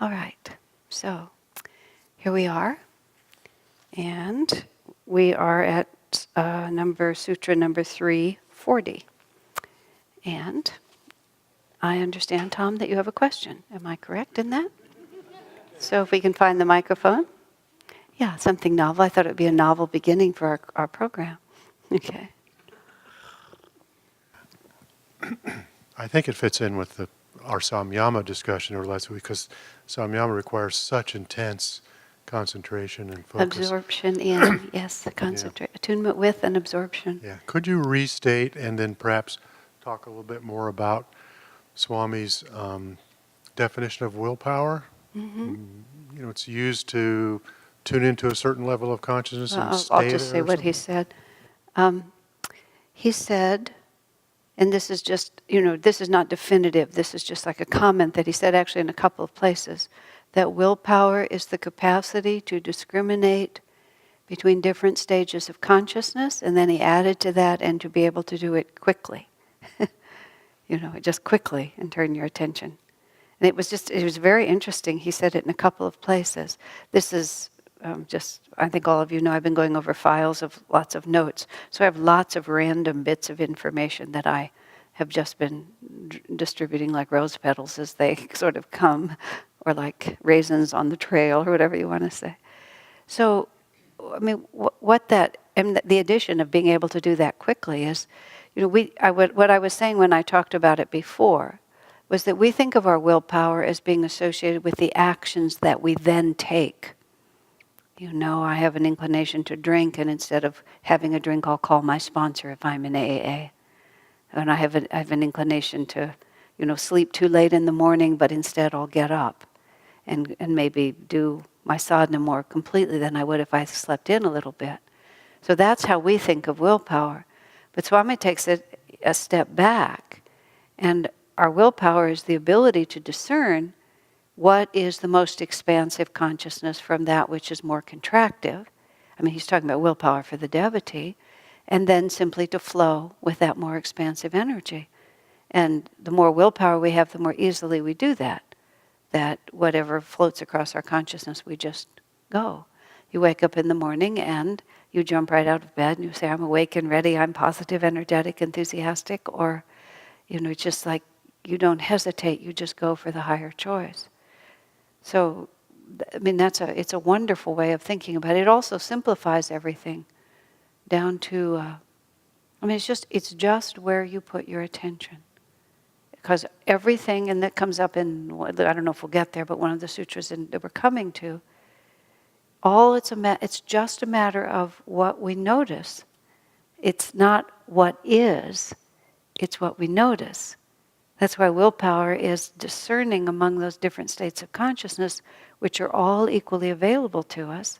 All right, so here we are, and we are at Sutra number 340. And I understand, Tom, that you have a question. Am I correct in that? So if we can find the microphone. Yeah, something novel. I thought it would be a novel beginning for our program. Okay. I think it fits in with our Samyama discussion over last week, because Samyama requires such intense concentration and focus. Absorption in, yes, concentrate, attunement with and absorption. Yeah. Could you restate and then perhaps talk a little bit more about Swami's definition of willpower? Mm-hmm. It's used to tune into a certain level of consciousness and stay I'll just say what he said. He said, and this is just, this is not definitive, this is just like a comment that he said actually in a couple of places, that willpower is the capacity to discriminate between different stages of consciousness, and then he added to that, and to be able to do it quickly. Just quickly, and turn your attention. And it was very interesting. He said it in a couple of places. This is I think all of you know, I've been going over files of lots of notes. So I have lots of random bits of information that I have just been distributing like rose petals as they sort of come, or like raisins on the trail, or whatever you want to say. So, I mean, what that, and the addition of being able to do that quickly is, what I was saying when I talked about it before, was that we think of our willpower as being associated with the actions that we then take. I have an inclination to drink, and instead of having a drink, I'll call my sponsor if I'm in AA. And I have an inclination to, sleep too late in the morning, but instead I'll get up and maybe do my sadhana more completely than I would if I slept in a little bit. So that's how we think of willpower. But Swami takes it a step back, and our willpower is the ability to discern what is the most expansive consciousness from that which is more contractive. I mean, he's talking about willpower for the devotee, and then simply to flow with that more expansive energy. And the more willpower we have, the more easily we do that. That whatever floats across our consciousness, we just go. You wake up in the morning and you jump right out of bed and you say, I'm awake and ready, I'm positive, energetic, enthusiastic, or, it's just like you don't hesitate, you just go for the higher choice. So, I mean, it's a wonderful way of thinking about it. It also simplifies everything down to, it's just where you put your attention. Because everything, and that comes up in, I don't know if we'll get there, but one of the sutras that we're coming to, it's just a matter of what we notice. It's not what is, it's what we notice. That's why willpower is discerning among those different states of consciousness, which are all equally available to us.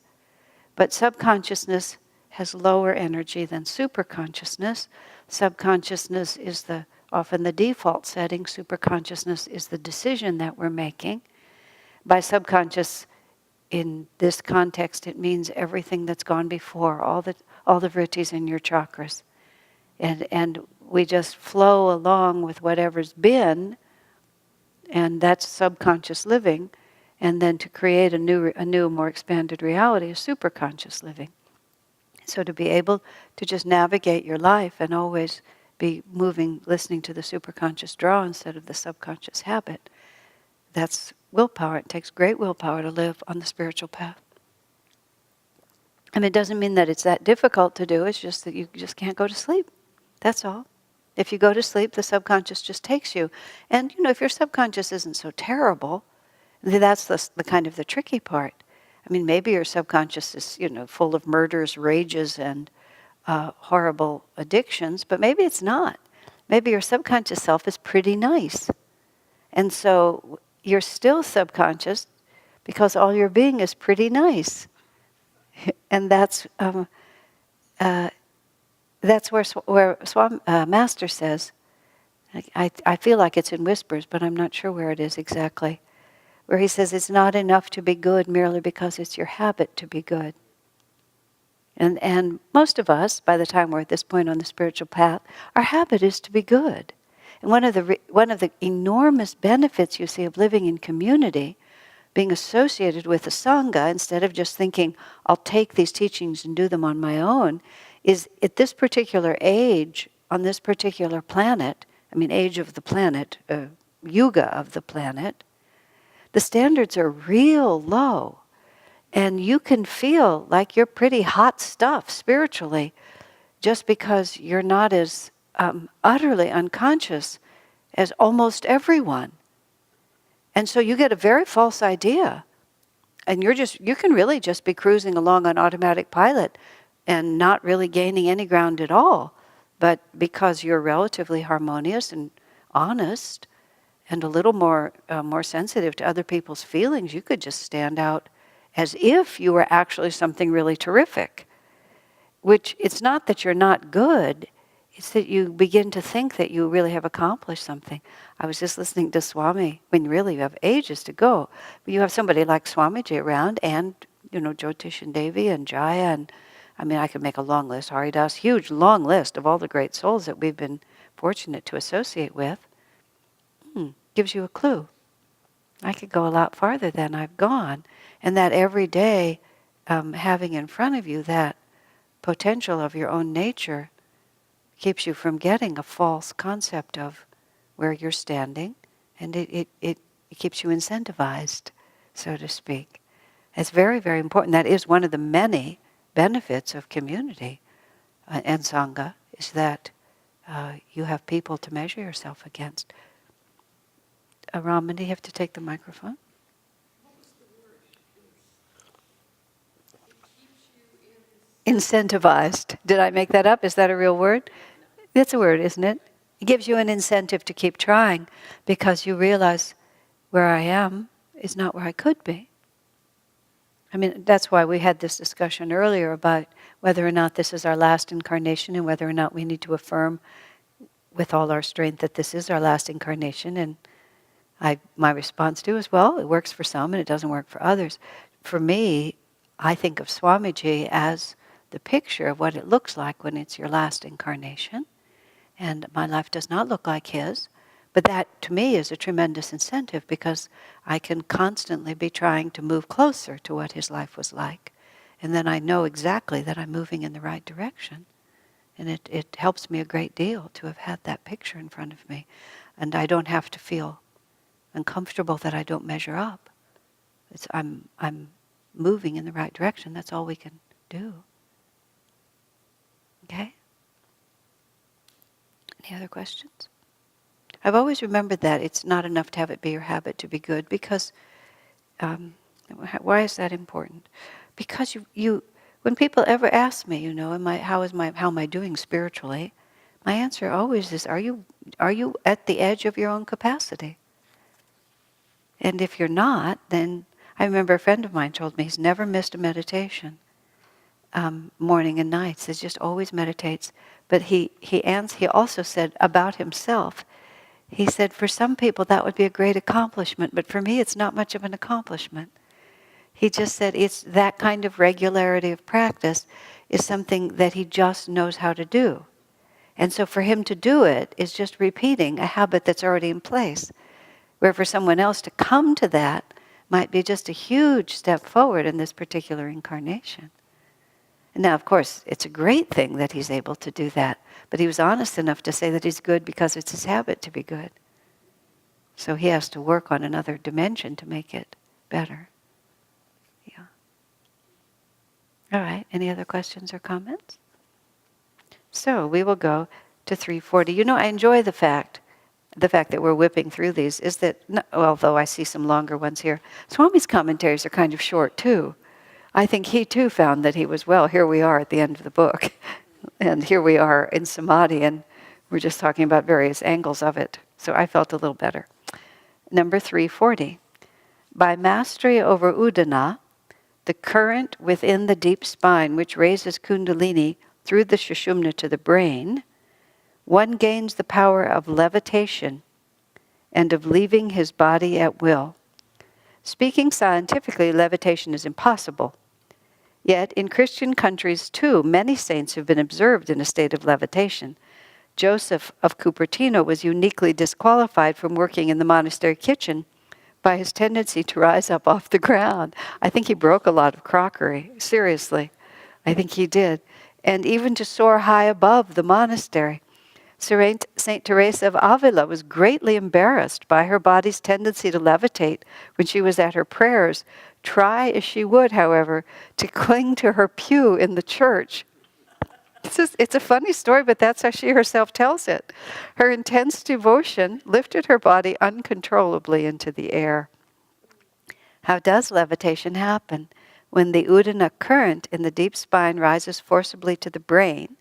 But subconsciousness has lower energy than superconsciousness. Subconsciousness is often the default setting. Superconsciousness is the decision that we're making. By subconscious, in this context, it means everything that's gone before, all the vrittis in your chakras. And we just flow along with whatever's been, and that's subconscious living. And then to create a new, more expanded reality is superconscious living. So to be able to just navigate your life and always be moving, listening to the superconscious draw instead of the subconscious habit, that's willpower. It takes great willpower to live on the spiritual path. And it doesn't mean that it's that difficult to do, it's just that you just can't go to sleep. That's all. If you go to sleep, the subconscious just takes you. And, if your subconscious isn't so terrible, that's the kind of the tricky part. I mean, maybe your subconscious is, full of murders, rages, and horrible addictions, but maybe it's not. Maybe your subconscious self is pretty nice. And so you're still subconscious because all your being is pretty nice. And that's where Swami Master says, I feel like it's in whispers, but I'm not sure where it is exactly, where he says it's not enough to be good merely because it's your habit to be good. And most of us, by the time we're at this point on the spiritual path, our habit is to be good. And one of the enormous benefits you see of living in community, being associated with the Sangha, instead of just thinking, I'll take these teachings and do them on my own, is at this particular age, on this particular planet, age of the planet, yuga of the planet, the standards are real low. And you can feel like you're pretty hot stuff spiritually just because you're not as utterly unconscious as almost everyone. And so you get a very false idea. And you can really just be cruising along on automatic pilot and not really gaining any ground at all. But because you're relatively harmonious and honest and a little more sensitive to other people's feelings, you could just stand out as if you were actually something really terrific. Which, it's not that you're not good, it's that you begin to think that you really have accomplished something. I was just listening to Swami, really you have ages to go. But you have somebody like Swamiji around, and Jyotish and Devi and Jaya, and I could make a long list, Haridas, huge long list of all the great souls that we've been fortunate to associate with. Gives you a clue. I could go a lot farther than I've gone. And that every day, having in front of you that potential of your own nature keeps you from getting a false concept of where you're standing, and it keeps you incentivized, so to speak. It's very, very important. That is one of the many benefits of community and Sangha, is that you have people to measure yourself against. Raman, do you have to take the microphone? Incentivized. Did I make that up? Is that a real word? That's a word, isn't it? It gives you an incentive to keep trying because you realize where I am is not where I could be. That's why we had this discussion earlier about whether or not this is our last incarnation and whether or not we need to affirm with all our strength that this is our last incarnation. And my response to is, well, it works for some and it doesn't work for others. For me, I think of Swamiji as the picture of what it looks like when it's your last incarnation. And my life does not look like his. But that, to me, is a tremendous incentive because I can constantly be trying to move closer to what his life was like. And then I know exactly that I'm moving in the right direction. And it helps me a great deal to have had that picture in front of me. And I don't have to feel uncomfortable that I don't measure up. I'm moving in the right direction. That's all we can do. Okay? Any other questions? I've always remembered that it's not enough to have it be your habit to be good, because why is that important? Because you when people ever ask me, how am I doing spiritually? My answer always is, are you at the edge of your own capacity? And if you're not, then I remember a friend of mine told me he's never missed a meditation, morning and nights. He just always meditates. But he also said about himself, he said, for some people that would be a great accomplishment, but for me it's not much of an accomplishment. He just said it's that kind of regularity of practice is something that he just knows how to do. And so for him to do it is just repeating a habit that's already in place. Where for someone else to come to that might be just a huge step forward in this particular incarnation. And now, of course, it's a great thing that he's able to do that. But he was honest enough to say that he's good because it's his habit to be good. So he has to work on another dimension to make it better. Yeah. All right. Any other questions or comments? So we will go to 340. I enjoy the fact that we're whipping through these is that, although I see some longer ones here, Swami's commentaries are kind of short too. I think he too found that he was, here we are at the end of the book. And here we are in Samadhi, and we're just talking about various angles of it. So I felt a little better. Number 340. By mastery over Udana, the current within the deep spine which raises Kundalini through the shushumna to the brain, one gains the power of levitation and of leaving his body at will. Speaking scientifically, levitation is impossible. Yet in Christian countries too, many saints have been observed in a state of levitation. Joseph of Cupertino was uniquely disqualified from working in the monastery kitchen by his tendency to rise up off the ground. I think he broke a lot of crockery, seriously. I think he did. And even to soar high above the monastery. Saint Teresa of Avila was greatly embarrassed by her body's tendency to levitate when she was at her prayers. Try as she would, however, to cling to her pew in the church. It's a funny story, but that's how she herself tells it. Her intense devotion lifted her body uncontrollably into the air. How does levitation happen? When the Udana current in the deep spine rises forcibly to the brain,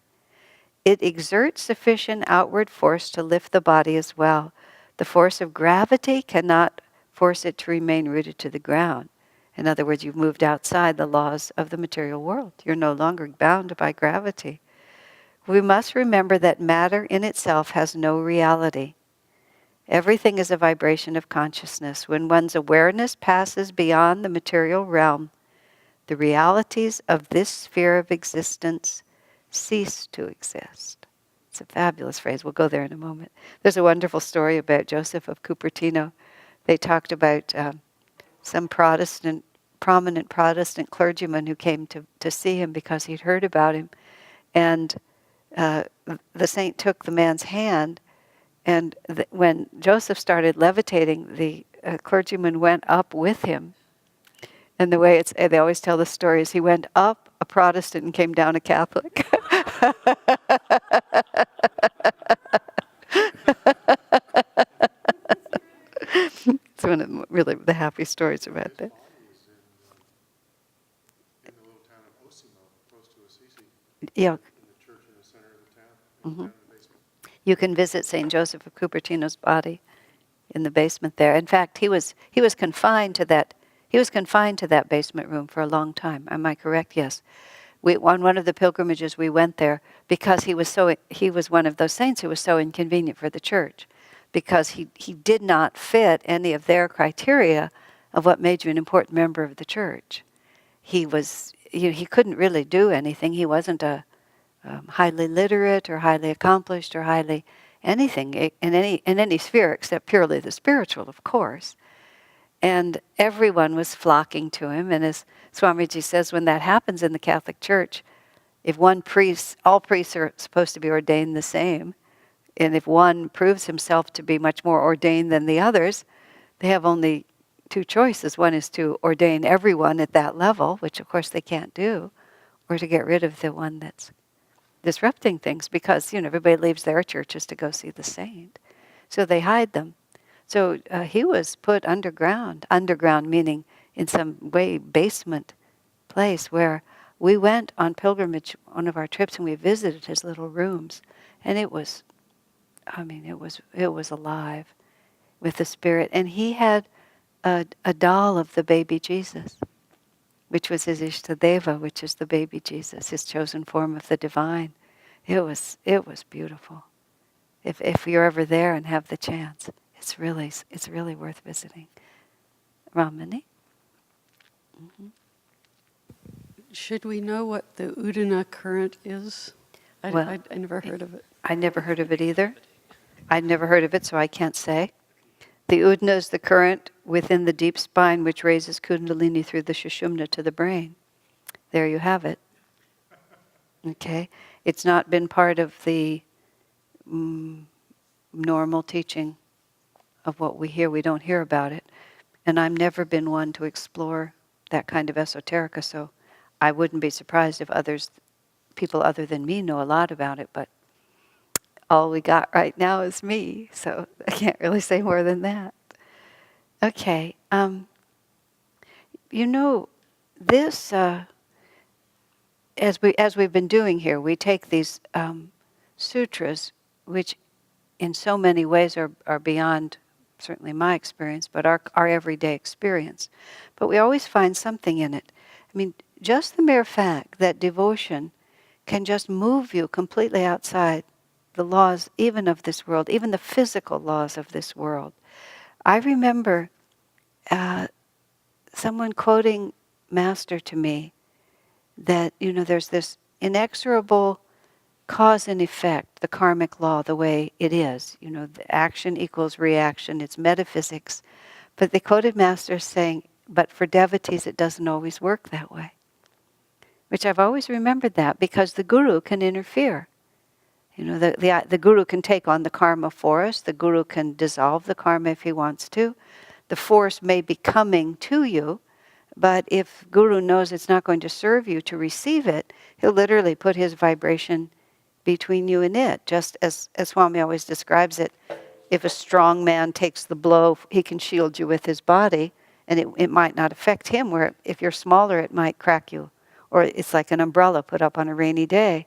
it exerts sufficient outward force to lift the body as well. The force of gravity cannot force it to remain rooted to the ground. In other words, you've moved outside the laws of the material world. You're no longer bound by gravity. We must remember that matter in itself has no reality. Everything is a vibration of consciousness. When one's awareness passes beyond the material realm, the realities of this sphere of existence cease to exist. It's a fabulous phrase. We'll go there in a moment. There's a wonderful story about Joseph of Cupertino. They talked about some prominent Protestant clergyman who came to see him because he'd heard about him. And the saint took the man's hand, and when Joseph started levitating, the clergyman went up with him. And the way they always tell the story is he went up a Protestant and came down a Catholic. It's one of really the happy stories about that. In the little town of Osimo, close to Assisi, Yeah. in the church in the center of the town, down in the basement. You can visit St. Joseph of Cupertino's body in the basement there. In fact, he was confined to that. He was confined to that basement room for a long time. Am I correct? Yes. On one of the pilgrimages, we went there because he was one of those saints who was so inconvenient for the church, because he did not fit any of their criteria of what made you an important member of the church. He couldn't really do anything. He wasn't a highly literate or highly accomplished or highly anything in any sphere except purely the spiritual, of course. And everyone was flocking to him. And as Swamiji says, when that happens in the Catholic Church, if all priests are supposed to be ordained the same, and if one proves himself to be much more ordained than the others, they have only two choices. One is to ordain everyone at that level, which of course they can't do, or to get rid of the one that's disrupting things, because everybody leaves their churches to go see the saint. So they hide them. So he was put underground meaning in some way basement place, where we went on pilgrimage one of our trips and we visited his little rooms, and it was alive with the spirit. And he had a doll of the baby Jesus, which was his Ishtadeva, which is the baby Jesus, his chosen form of the divine. It was beautiful. If you're ever there and have the chance, it's really worth visiting. Ramani? Mm-hmm. Should we know what the Udana current is? I never heard of it. I never heard of it either. I'd never heard of it, so I can't say. The Udana is the current within the deep spine which raises Kundalini through the shushumna to the brain. There you have it. Okay? It's not been part of the normal teaching of what we hear. We don't hear about it. And I've never been one to explore that kind of esoterica, so I wouldn't be surprised if people other than me know a lot about it, but all we got right now is me, so I can't really say more than that. Okay. This, as we've been doing here, we take these sutras, which in so many ways are beyond certainly my experience, but our everyday experience. But we always find something in it. I mean, just the mere fact that devotion can just move you completely outside the laws even of this world, even the physical laws of this world. I remember someone quoting Master to me that, there's this inexorable cause and effect, the karmic law, the way it is. The action equals reaction, it's metaphysics. But they quoted masters saying, but for devotees it doesn't always work that way. Which I've always remembered that, because the guru can interfere. You know, the guru can take on the karma for us. The guru can dissolve the karma if he wants to. The force may be coming to you, but if guru knows it's not going to serve you to receive it, he'll literally put his vibration between you and it. Just as Swami always describes it, if a strong man takes the blow, he can shield you with his body, and it might not affect him, where if you're smaller, it might crack you. Or it's like an umbrella put up on a rainy day.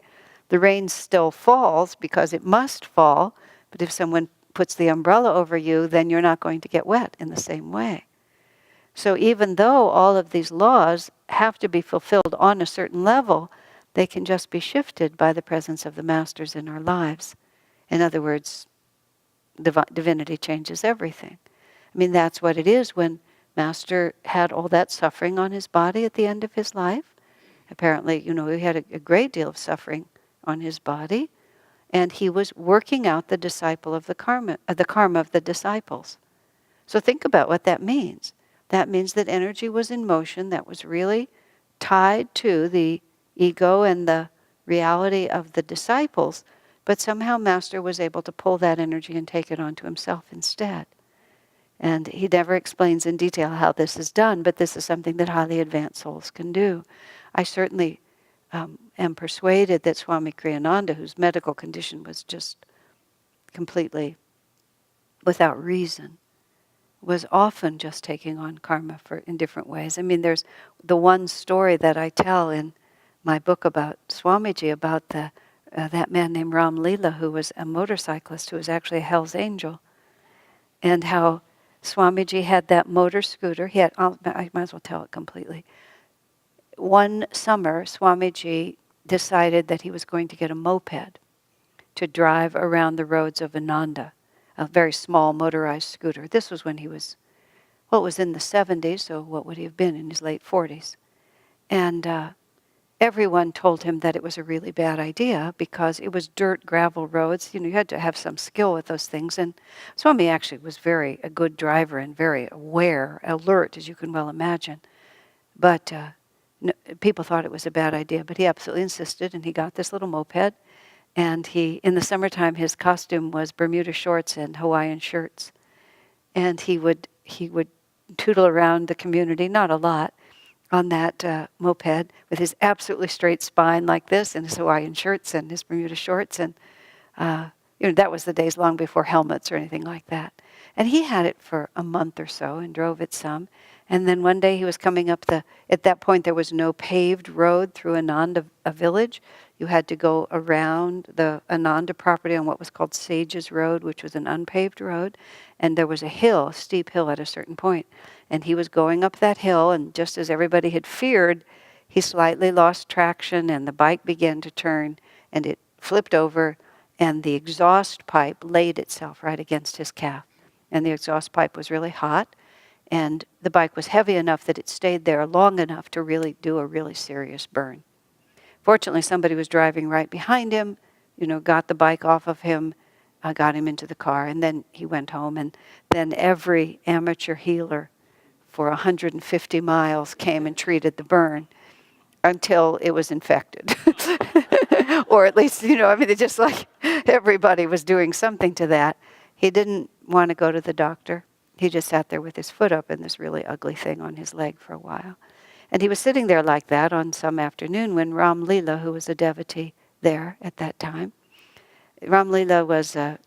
The rain still falls because it must fall, but if someone puts the umbrella over you, then you're not going to get wet in the same way. So even though all of these laws have to be fulfilled on a certain level, they can just be shifted by the presence of the masters in our lives. In other words, divinity changes everything. I mean, that's what it is when Master had all that suffering on his body at the end of his life. Apparently, you know, he had a great deal of suffering on his body, and he was working out the karma of the disciples. So think about what that means. That means that energy was in motion that was really tied to the ego and the reality of the disciples, but somehow Master was able to pull that energy and take it onto himself instead. And he never explains in detail how this is done, but this is something that highly advanced souls can do. I certainly am persuaded that Swami Kriyananda, whose medical condition was just completely without reason, was often just taking on karma in different ways. I mean, there's the one story that I tell in my book about Swamiji, about that man named Ram Leela, who was a motorcyclist, who was actually a Hell's Angel, and how Swamiji had that motor scooter. I might as well tell it completely. One summer, Swamiji decided that he was going to get a moped to drive around the roads of Ananda, a very small motorized scooter. This was when he was, well, it was in the 70s, so what would he have been in his late 40s? And everyone told him that it was a really bad idea because it was dirt, gravel roads. You know, you had to have some skill with those things. And Swami actually was a good driver and very aware, alert, as you can well imagine. But people thought it was a bad idea, but he absolutely insisted, and he got this little moped. And in the summertime, his costume was Bermuda shorts and Hawaiian shirts. And he would tootle around the community, not a lot, on that moped with his absolutely straight spine like this, and his Hawaiian shirts and his Bermuda shorts. And that was the days long before helmets or anything like that. And he had it for a month or so and drove it some. And then one day he was coming up at that point there was no paved road through Ananda, a village. You had to go around the Ananda property on what was called Sages Road, which was an unpaved road. And there was a steep hill at a certain point. And he was going up that hill, and just as everybody had feared, he slightly lost traction, and the bike began to turn, and it flipped over, and the exhaust pipe laid itself right against his calf. And the exhaust pipe was really hot, and the bike was heavy enough that it stayed there long enough to really do a really serious burn. Fortunately, somebody was driving right behind him, got the bike off of him, got him into the car, and then he went home. And then every amateur healer for 150 miles came and treated the burn until it was infected. Or at least, it's just like everybody was doing something to that. He didn't want to go to the doctor. He just sat there with his foot up in this really ugly thing on his leg for a while. And he was sitting there like that on some afternoon when Ram Leela, who was a devotee there at that time, Ram Leela was a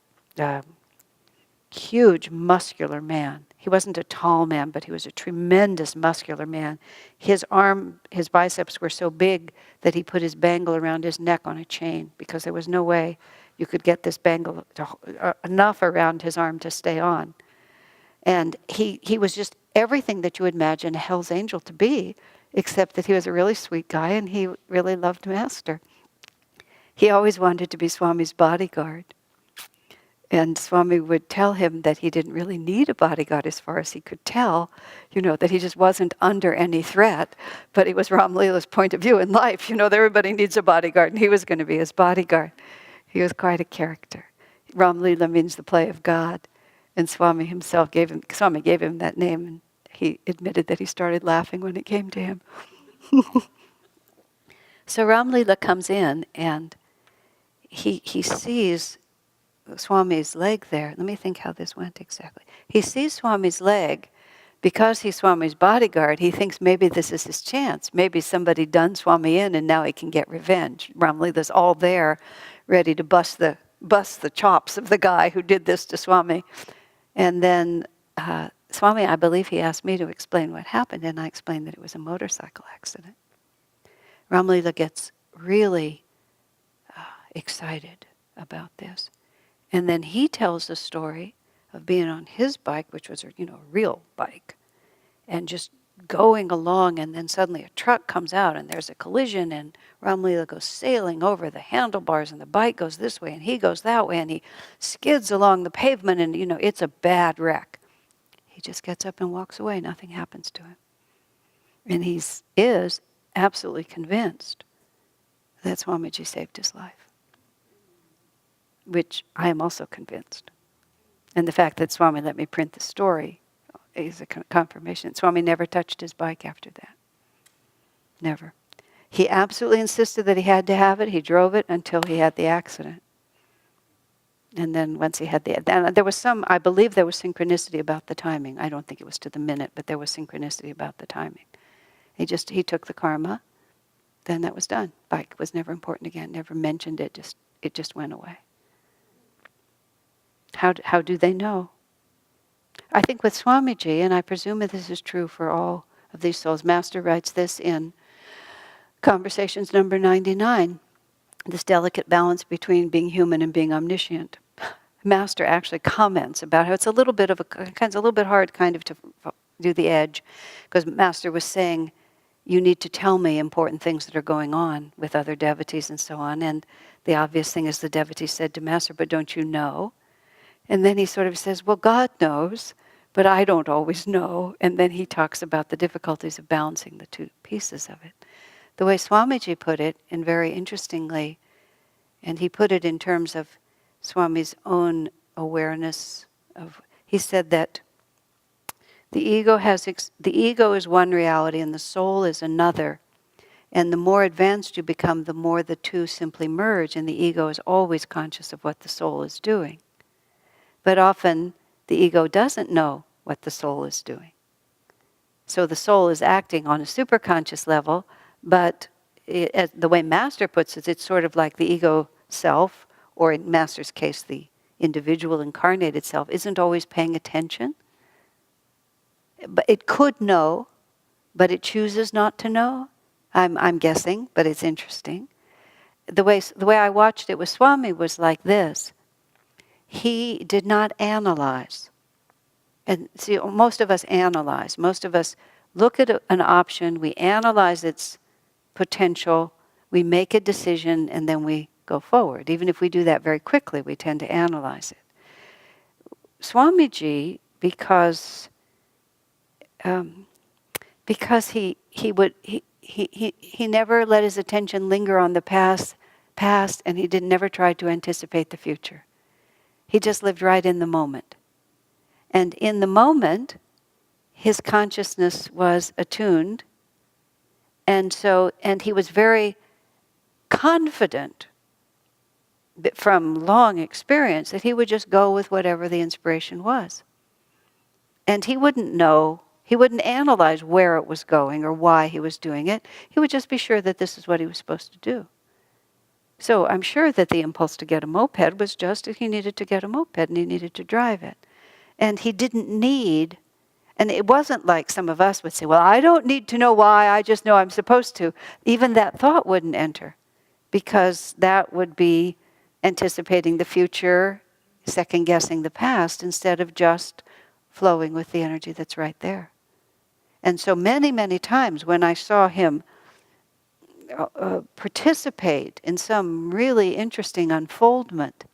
huge, muscular man. He wasn't a tall man, but he was a tremendous muscular man. His biceps were so big that he put his bangle around his neck on a chain because there was no way you could get this bangle enough around his arm to stay on. And he was just everything that you would imagine a Hell's Angel to be, except that he was a really sweet guy and he really loved Master. He always wanted to be Swami's bodyguard. And Swami would tell him that he didn't really need a bodyguard as far as he could tell, that he just wasn't under any threat. But it was Ram Leela's point of view in life, that everybody needs a bodyguard, and he was going to be his bodyguard. He was quite a character. Ram Leela means the play of God. And Swami gave him that name, and he admitted that he started laughing when it came to him. So Ramlila comes in, and he sees Swami's leg there. Let me think how this went exactly. He sees Swami's leg. Because he's Swami's bodyguard, he thinks maybe this is his chance. Maybe somebody done Swami in and now he can get revenge. Ramlila's all there, ready to bust the chops of the guy who did this to Swami. And then Swami, I believe he asked me to explain what happened, and I explained that it was a motorcycle accident. Ramlila gets really excited about this. And then he tells the story of being on his bike, which was a real bike, and just going along, and then suddenly a truck comes out and there's a collision, and Ramlila goes sailing over the handlebars, and the bike goes this way and he goes that way, and he skids along the pavement, and it's a bad wreck. He just gets up and walks away. Nothing happens to him. And he is absolutely convinced that Swamiji saved his life, which I am also convinced. And the fact that Swami let me print the story is a confirmation. Swami never touched his bike after that. Never. He absolutely insisted that he had to have it. He drove it until he had the accident. And then once he had there was I believe there was synchronicity about the timing. I don't think it was to the minute, but there was synchronicity about the timing. He took the karma, then that was done. Bike was never important again, never mentioned it, it just went away. How do they know? I think with Swamiji, and I presume that this is true for all of these souls, Master writes this in Conversations number 99, this delicate balance between being human and being omniscient. Master actually comments about how it's a little bit hard kind of to do the edge, because Master was saying, you need to tell me important things that are going on with other devotees and so on. And the obvious thing is the devotee said to Master, but don't you know? And then he sort of says, well, God knows, but I don't always know. And then he talks about the difficulties of balancing the two pieces of it. The way Swamiji put it, and very interestingly, and he put it in terms of Swami's own awareness of, he said that the ego is one reality and the soul is another. And the more advanced you become, the more the two simply merge, and the ego is always conscious of what the soul is doing. But often the ego doesn't know what the soul is doing. So the soul is acting on a superconscious level, but the way Master puts it, it's sort of like the ego self, or in Master's case, the individual incarnated self, isn't always paying attention. But it could know, but it chooses not to know. I'm guessing, but it's interesting. The way I watched it with Swami was like this. He did not analyze. And see, most of us analyze. Most of us look at an option, we analyze its potential, we make a decision, and then we go forward. Even if we do that very quickly, we tend to analyze it. Swamiji, because he never let his attention linger on the past, and he never tried to anticipate the future. He just lived right in the moment. And in the moment, his consciousness was attuned, and he was very confident from long experience that he would just go with whatever the inspiration was. And he wouldn't analyze where it was going or why he was doing it. He would just be sure that this is what he was supposed to do. So I'm sure that the impulse to get a moped was just that he needed to get a moped and he needed to drive it. And he didn't need, and it wasn't like some of us would say, well, I don't need to know why, I just know I'm supposed to. Even that thought wouldn't enter, because that would be anticipating the future, second-guessing the past, instead of just flowing with the energy that's right there. And so many, many times when I saw him participate in some really interesting unfoldment,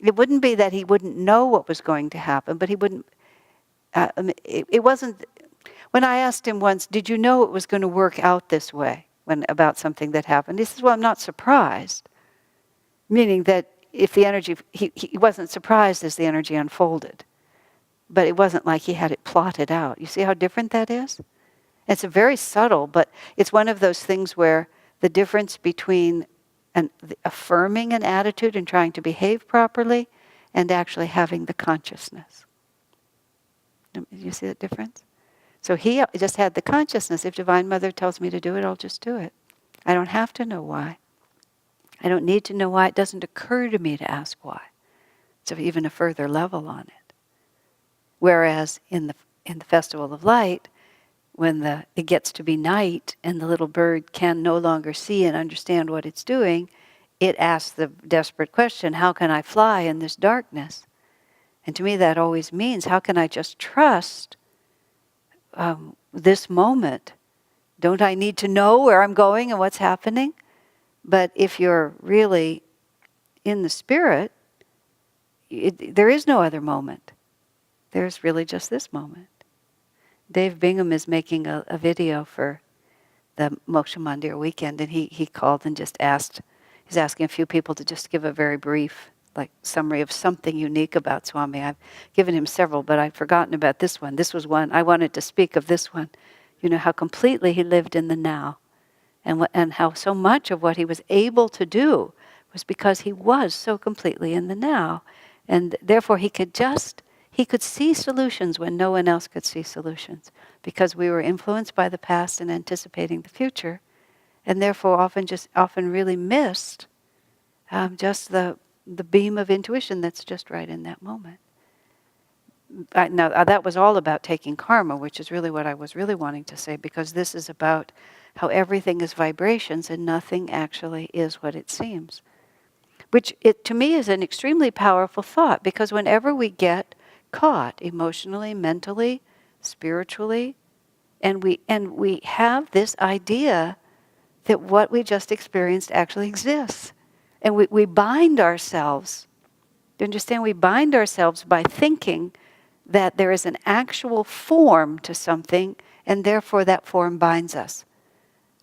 it wouldn't be that he wouldn't know what was going to happen, but he wouldn't, it wasn't, when I asked him once, did you know it was going to work out this way, about something that happened? He says, well, I'm not surprised. Meaning that if the energy, he wasn't surprised as the energy unfolded. but it wasn't like he had it plotted out. You see how different that is? It's a very subtle, but it's one of those things where the difference between affirming an attitude and trying to behave properly and actually having the consciousness. You see that difference? So he just had the consciousness. If Divine Mother tells me to do it, I'll just do it. I don't have to know why. I don't need to know why. It doesn't occur to me to ask why. It's even a further level on it. Whereas in the Festival of Light, when it gets to be night and the little bird can no longer see and understand what it's doing, it asks the desperate question, how can I fly in this darkness? And to me that always means, how can I just trust this moment? Don't I need to know where I'm going and what's happening? But if you're really in the spirit, there is no other moment. There's really just this moment. Dave Bingham is making a video for the Moksha Mandir weekend, and he called and just asked, he's asking a few people to just give a very brief summary of something unique about Swami. I've given him several, but I've forgotten about this one. This was one, I wanted to speak of this one. You know, how completely he lived in the now, and how so much of what he was able to do was because he was so completely in the now. And therefore he could see solutions when no one else could see solutions, because we were influenced by the past and anticipating the future, and therefore often really missed just the beam of intuition that's just right in that moment. Now that was all about taking karma, which is really what I was really wanting to say, because this is about how everything is vibrations and nothing actually is what it seems. Which to me is an extremely powerful thought, because whenever we get caught emotionally, mentally, spiritually, and we have this idea that what we just experienced actually exists. And we bind ourselves. Do you understand? We bind ourselves by thinking that there is an actual form to something, and therefore that form binds us.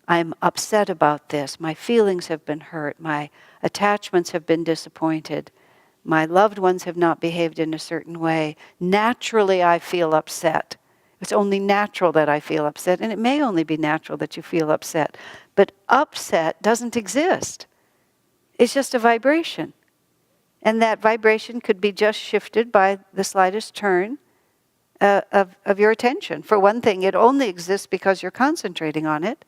I'm upset about this. My feelings have been hurt. My attachments have been disappointed. My loved ones have not behaved in a certain way. Naturally, I feel upset. It's only natural that I feel upset, and it may only be natural that you feel upset. But upset doesn't exist. It's just a vibration. And that vibration could be just shifted by the slightest turn of your attention. For one thing, it only exists because you're concentrating on it.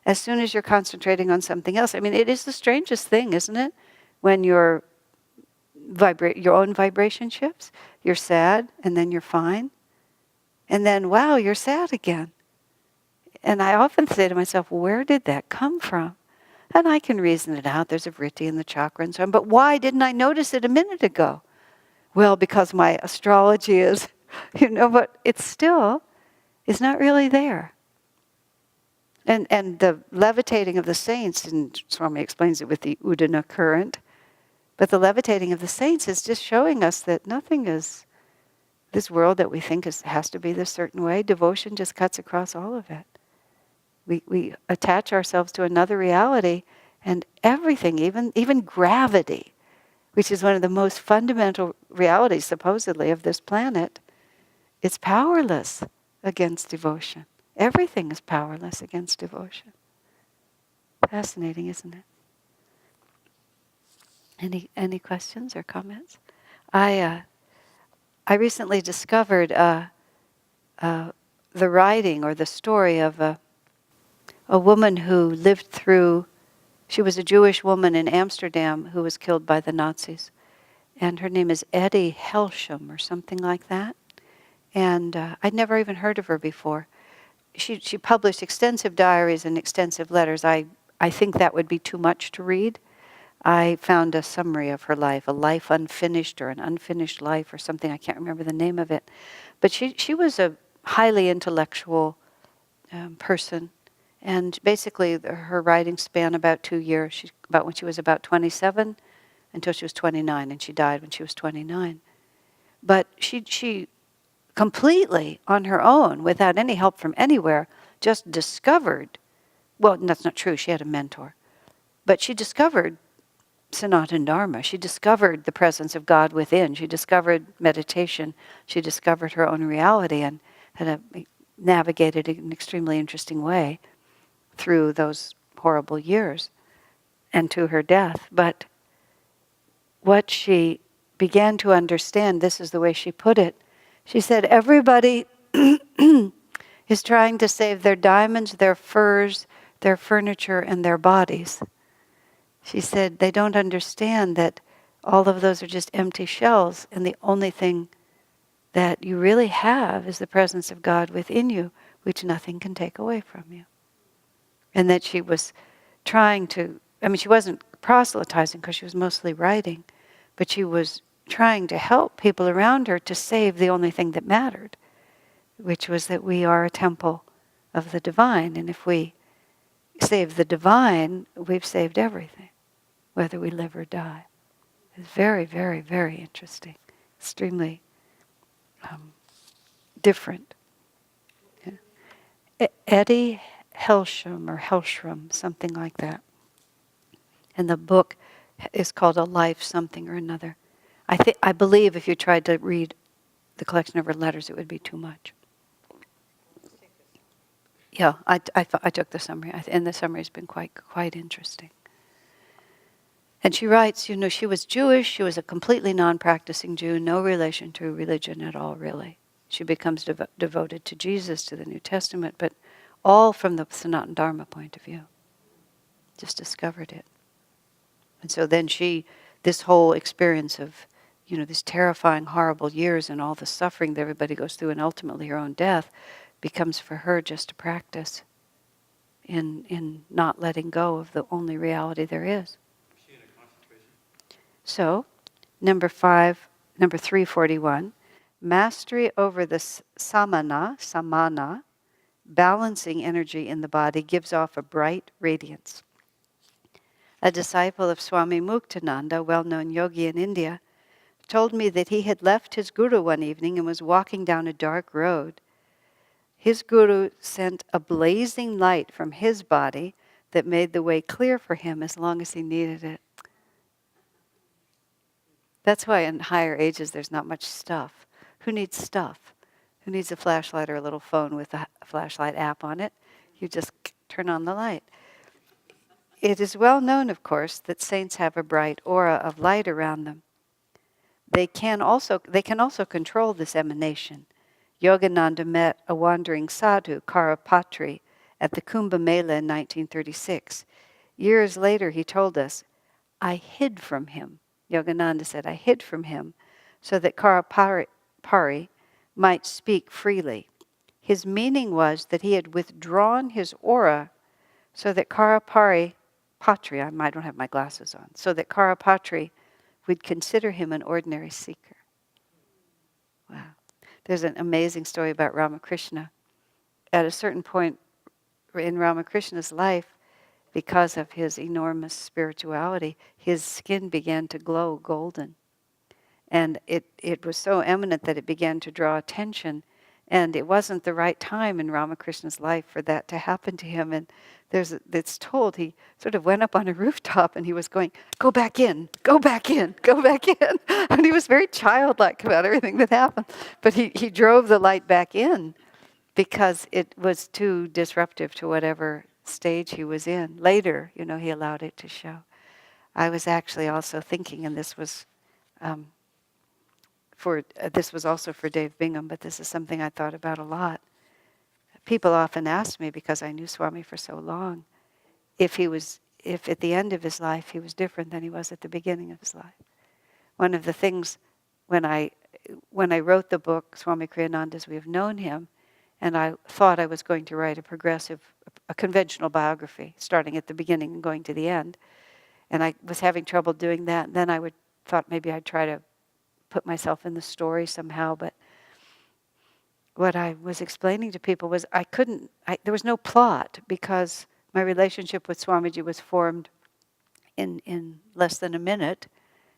As soon as you're concentrating on something else, I mean, it is the strangest thing, isn't it? When your own vibration shifts, you're sad, and then you're fine. And then, wow, you're sad again. And I often say to myself, where did that come from? And I can reason it out. There's a vritti in the chakra and so on. But why didn't I notice it a minute ago? Well, because my astrology is, but it still is not really there. And the levitating of the saints, and Swami explains it with the Udana current, but the levitating of the saints is just showing us that nothing is this world that we think has to be this certain way. Devotion just cuts across all of it. We attach ourselves to another reality, and everything, even gravity, which is one of the most fundamental realities, supposedly, of this planet, it's powerless against devotion. Everything is powerless against devotion. Fascinating, isn't it? Any questions or comments? I recently discovered the writing or the story of a woman who lived through. She was a Jewish woman in Amsterdam who was killed by the Nazis, and her name is Edie Helsham or something like that. And I'd never even heard of her before. She published extensive diaries and extensive letters. I think that would be too much to read. I found a summary of her life, a life unfinished or an unfinished life or something. I can't remember the name of it. But she was a highly intellectual person. And basically her writing span about 2 years, when she was about 27 until she was 29, and she died when she was 29. But she completely on her own, without any help from anywhere, just discovered, well, that's not true, she had a mentor, but she discovered Sanatana Dharma. She discovered the presence of God within. She discovered meditation. She discovered her own reality and had navigated in an extremely interesting way through those horrible years and to her death. But what she began to understand, this is the way she put it, she said, everybody is trying to save their diamonds, their furs, their furniture, and their bodies. She said they don't understand that all of those are just empty shells, and the only thing that you really have is the presence of God within you, which nothing can take away from you. And that she was trying to, she wasn't proselytizing because she was mostly writing, but she was trying to help people around her to save the only thing that mattered, which was that we are a temple of the divine. And if we save the divine, we've saved everything, whether we live or die. It's very, very, very interesting. Extremely different. Yeah. Eddie Hellstrom, something like that. And the book is called A Life Something or Another. I believe if you tried to read the collection of her letters, it would be too much. Yeah, I took the summary, and the summary has been quite interesting. And she writes, she was Jewish, she was a completely non-practicing Jew, no relation to religion at all, really. She becomes devoted to Jesus, to the New Testament, but all from the Sanatana Dharma point of view. Just discovered it. And so then this whole experience of, these terrifying, horrible years and all the suffering that everybody goes through and ultimately her own death becomes for her just a practice in not letting go of the only reality there is. Was she in a concentration? So, number 341, mastery over the samana, balancing energy in the body, gives off a bright radiance. A disciple of Swami Muktananda, a well-known yogi in India, told me that he had left his guru one evening and was walking down a dark road. His guru sent a blazing light from his body that made the way clear for him as long as he needed it. That's why in higher ages there's not much stuff. Who needs stuff? Who needs a flashlight or a little phone with a flashlight app on it? You just turn on the light. It is well known, of course, that saints have a bright aura of light around them. They can also control this emanation. Yogananda met a wandering sadhu, Karapatri, at the Kumbh Mela in 1936. Years later, he told us, I hid from him. Yogananda said, I hid from him so that Karapatri might speak freely. His meaning was that he had withdrawn his aura so that Karapatri, I don't have my glasses on, so that Karapatri would consider him an ordinary seeker. Wow. There's an amazing story about Ramakrishna. At a certain point in Ramakrishna's life, because of his enormous spirituality, his skin began to glow golden. And it was so eminent that it began to draw attention. And it wasn't the right time in Ramakrishna's life for that to happen to him. And it's told he sort of went up on a rooftop and he was going, go back in, go back in, go back in. And he was very childlike about everything that happened. But he drove the light back in because it was too disruptive to whatever stage he was in. Later, he allowed it to show. I was actually also thinking, and this was also for Dave Bingham, but this is something I thought about a lot. People often ask me, because I knew Swami for so long, if at the end of his life he was different than he was at the beginning of his life. One of the things when I wrote the book, Swami Kriyananda as We Have Known Him, and I thought I was going to write a conventional biography, starting at the beginning and going to the end, and I was having trouble doing that, and then I thought maybe I'd try to put myself in the story somehow, but what I was explaining to people was there was no plot, because my relationship with Swamiji was formed in less than a minute,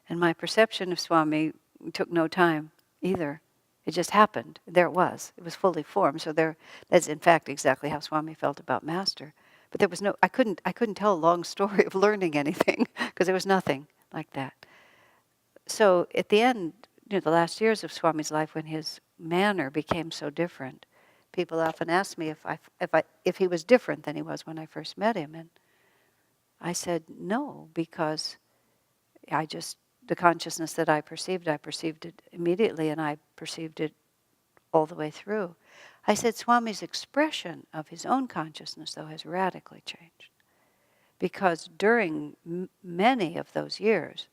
and my perception of Swami took no time either. It just happened. There it was. It was fully formed. So that's in fact exactly how Swami felt about Master. But there was I couldn't tell a long story of learning anything, because there was nothing. like that. So at the end, the last years of Swami's life, when his manner became so different, people often ask me if he was different than he was when I first met him, and I said no, because the consciousness that I perceived it immediately, and I perceived it all the way through. I said Swami's expression of his own consciousness, though, has radically changed. Because during many of those years,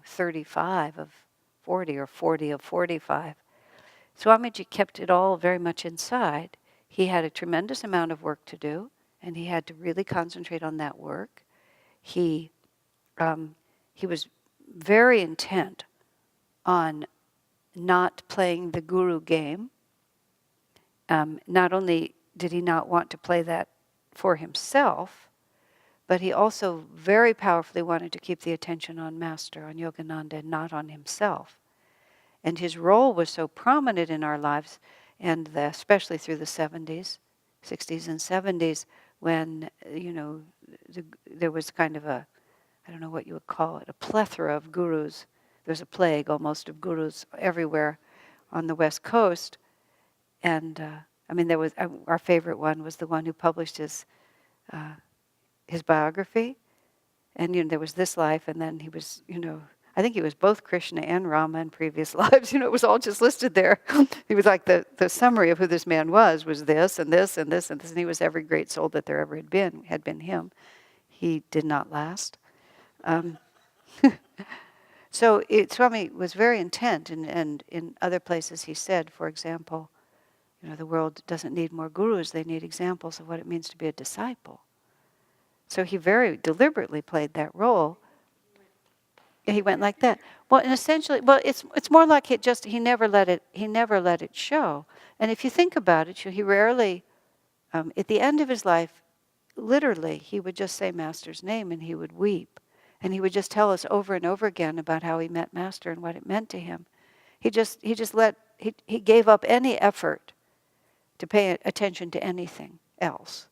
35 of 40 or 40 of 45, Swamiji kept it all very much inside. He had a tremendous amount of work to do, and he had to really concentrate on that work. He was very intent on not playing the guru game. Not only did he not want to play that for himself, but he also very powerfully wanted to keep the attention on Master, on Yogananda, and not on himself. And his role was so prominent in our lives, and especially through the 60s and 70s, when, there was kind of a, I don't know what you would call it, a plethora of gurus. There's a plague almost of gurus everywhere on the West Coast. And, there was, our favorite one was the one who published his biography. And, there was this life, and then he was, I think he was both Krishna and Rama in previous lives. It was all just listed there. He was like the summary of who this man was this and this and this and this. And he was every great soul that there ever had been him. He did not last. So Swami was very intent, and in other places he said, for example, the world doesn't need more gurus, they need examples of what it means to be a disciple. So he very deliberately played that role. He went like that. Well, and essentially, it's more like he never let it show. And if you think about it, he rarely, at the end of his life, literally, he would just say Master's name and he would weep. And he would just tell us over and over again about how he met Master and what it meant to him. He gave up any effort to pay attention to anything else.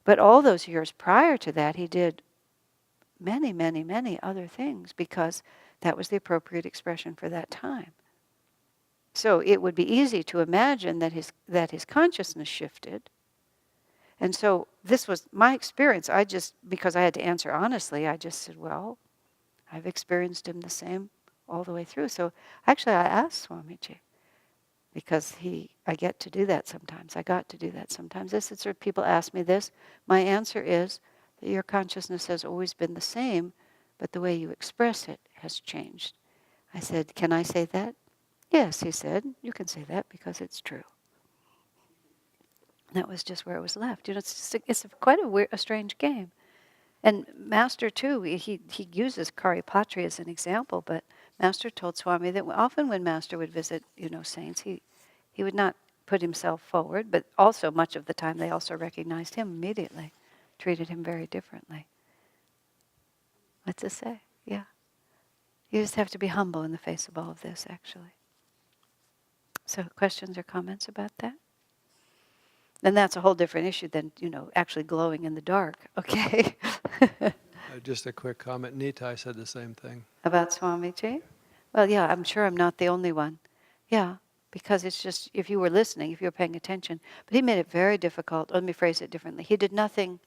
But all those years prior to that, he did many, many, many other things because that was the appropriate expression for that time. So it would be easy to imagine that his consciousness shifted. And so this was my experience. Because I had to answer honestly, I just said, well, I've experienced him the same all the way through. So actually I asked Swamiji, because I get to do that sometimes. I got to do that sometimes. People ask me this. My answer is that your consciousness has always been the same, but the way you express it has changed. I said, can I say that? Yes, he said, you can say that because it's true. That was just where it was left. It's quite a strange game. And Master, too, he uses Karipatri as an example, but Master told Swami that often when Master would visit, saints, he would not put himself forward, but also much of the time they also recognized him immediately, treated him very differently. What's to say? Yeah. You just have to be humble in the face of all of this, actually. So questions or comments about that? And that's a whole different issue than, actually glowing in the dark, okay? Just a quick comment. Nitai said the same thing. About Swamiji? Well, yeah, I'm sure I'm not the only one. Yeah, because it's just, if you were listening, if you were paying attention. But he made it very difficult. Let me phrase it differently. He did nothing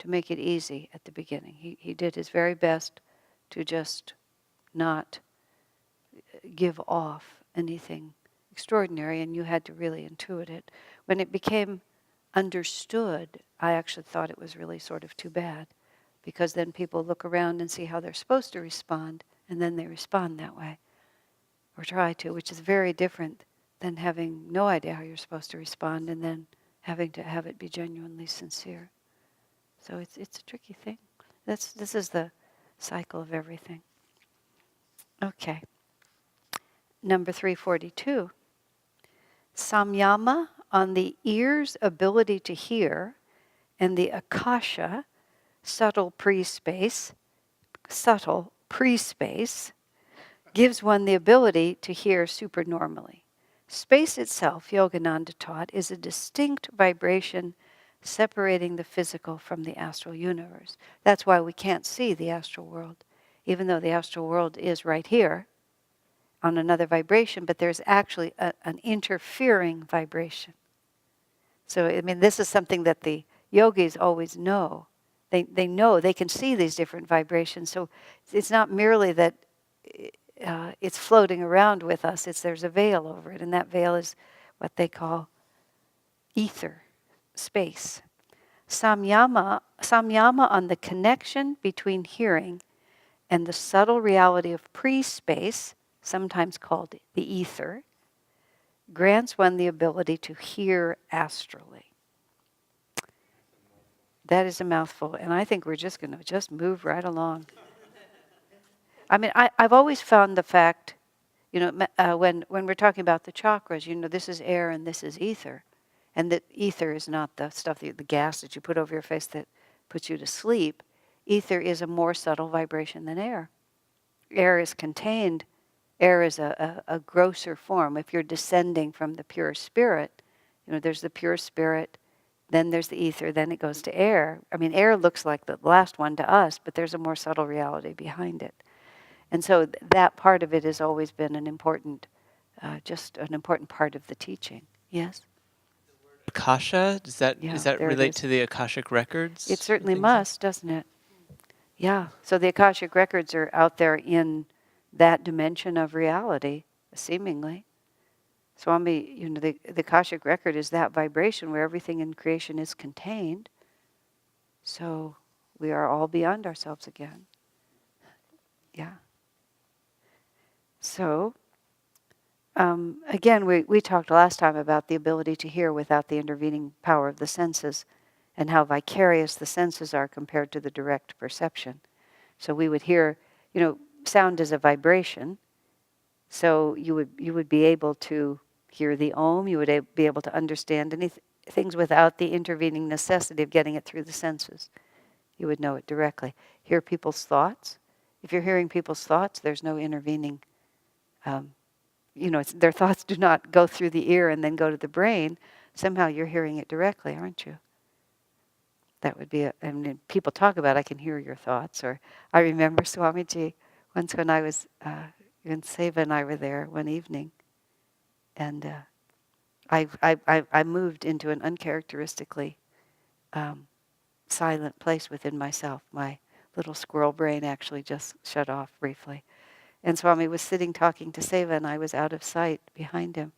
to make it easy at the beginning. He did his very best to just not give off anything extraordinary, and you had to really intuit it. When it became understood, I actually thought it was really sort of too bad, because then people look around and see how they're supposed to respond, and then they respond that way, or try to, which is very different than having no idea how you're supposed to respond and then having to have it be genuinely sincere. So it's a tricky thing. This is the cycle of everything. Okay. Number 342. Samyama on the ear's ability to hear and the akasha, subtle pre-space, gives one the ability to hear supernormally. Space itself, Yogananda taught, is a distinct vibration separating the physical from the astral universe. That's why we can't see the astral world. even though the astral world is right here on another vibration, but there's actually an interfering vibration. So, I mean, this is something that the yogis always know. They know, they can see these different vibrations. So it's not merely that it's floating around with us, there's a veil over it, and that veil is what they call ether, space. Samyama on the connection between hearing and the subtle reality of pre-space, sometimes called the ether, grants one the ability to hear astrally. That is a mouthful, and I think we're just going to just move right along. I mean, I've always found the fact, when we're talking about the chakras, this is air and this is ether. And that ether is not the stuff, the gas that you put over your face that puts you to sleep. Ether is a more subtle vibration than air. Air is contained. Air is a grosser form. If you're descending from the pure spirit, there's the pure spirit, then there's the ether, then it goes to air. I mean, air looks like the last one to us, but there's a more subtle reality behind it. And so that part of it has always been an important, just an important part of the teaching. Yes? Akasha, does that there it relate is. to the Akashic records? It certainly and things like- must, doesn't it? Yeah. So the Akashic records are out there in that dimension of reality, seemingly. Swami, the Akashic record is that vibration where everything in creation is contained. So we are all beyond ourselves again. Yeah. So, again, we talked last time about the ability to hear without the intervening power of the senses and how vicarious the senses are compared to the direct perception. So we would hear, sound is a vibration. So you would be able to hear the Om, you would be able to understand things without the intervening necessity of getting it through the senses. You would know it directly. Hear people's thoughts. If you're hearing people's thoughts, there's no intervening their thoughts do not go through the ear and then go to the brain. Somehow you're hearing it directly, aren't you? That would be people talk about, I can hear your thoughts. Or I remember Swamiji, once when I was, when Seva and I were there one evening, and I moved into an uncharacteristically silent place within myself. My little squirrel brain actually just shut off briefly. And Swami was sitting talking to Seva, and I was out of sight behind him.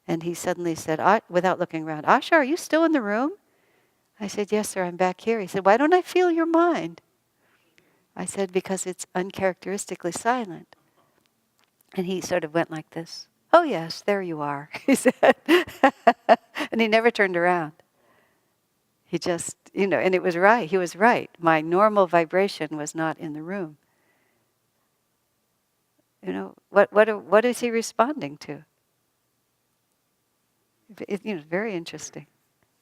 And he suddenly said, without looking around, Asha, are you still in the room? I said, yes, sir, I'm back here. He said, why don't I feel your mind? I said, because it's uncharacteristically silent. And he sort of went like this. Oh, yes, there you are, he said. And he never turned around. He just, and it was right. He was right. My normal vibration was not in the room. What is he responding to? It's very interesting.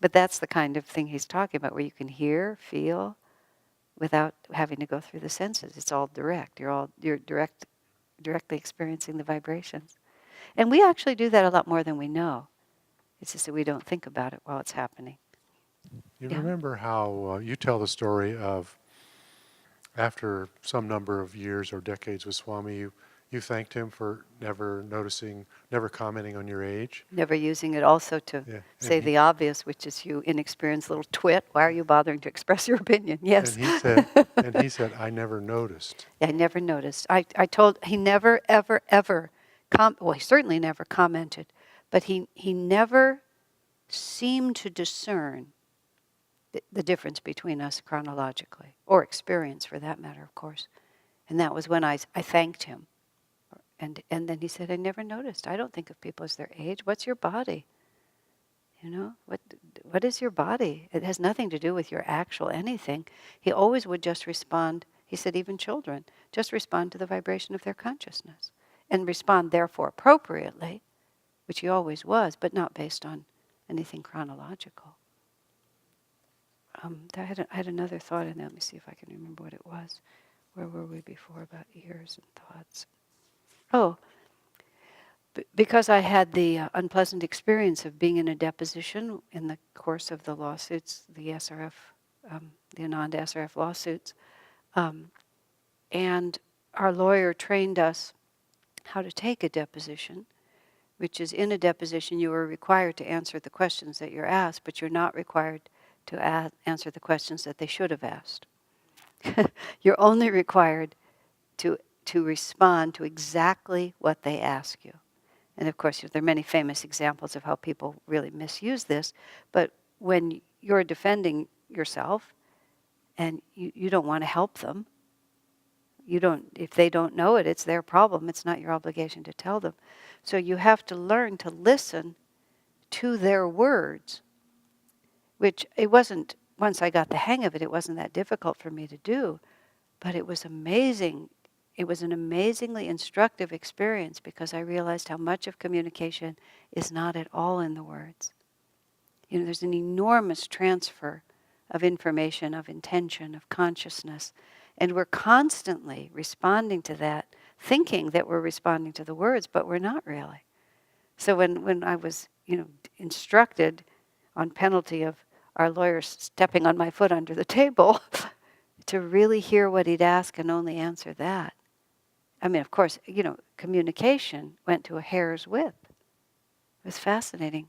But that's the kind of thing he's talking about, where you can hear, feel, without having to go through the senses. It's all direct. You're directly experiencing the vibrations. And we actually do that a lot more than we know. It's just that we don't think about it while it's happening. You Yeah. remember how you tell the story of after some number of years or decades with Swami, you thanked him for never commenting on your age. Never using it also to say the obvious, which is, you inexperienced little twit, why are you bothering to express your opinion? Yes. And he said, I never noticed. I never noticed. I told, he never, ever, ever, he certainly never commented, but he never seemed to discern the difference between us chronologically, or experience for that matter, of course. And that was when I thanked him. And then he said, I never noticed. I don't think of people as their age. What's your body? What is your body? It has nothing to do with your actual anything. He always would just respond, he said even children, just respond to the vibration of their consciousness. And respond therefore appropriately, which he always was, but not based on anything chronological. I had another thought in that. Let me see if I can remember what it was. Where were we before about ears and thoughts? Oh, because I had the unpleasant experience of being in a deposition in the course of the lawsuits, the SRF, the Ananda SRF lawsuits, and our lawyer trained us how to take a deposition, which is in a deposition you are required to answer the questions that you're asked, but you're not required to answer the questions that they should have asked. You're only required to respond to exactly what they ask you. And of course, there are many famous examples of how people really misuse this, but when you're defending yourself and you don't want to help them, if they don't know it, it's their problem. It's not your obligation to tell them. So you have to learn to listen to their words, which it wasn't, once I got the hang of it, it wasn't that difficult for me to do, but it was amazing. It was an amazingly instructive experience because I realized how much of communication is not at all in the words. There's an enormous transfer of information, of intention, of consciousness, and we're constantly responding to that, thinking that we're responding to the words, but we're not really. So when I was, instructed on penalty of our lawyer stepping on my foot under the table, to really hear what he'd ask and only answer that. I mean, of course, communication went to a hair's width. It was fascinating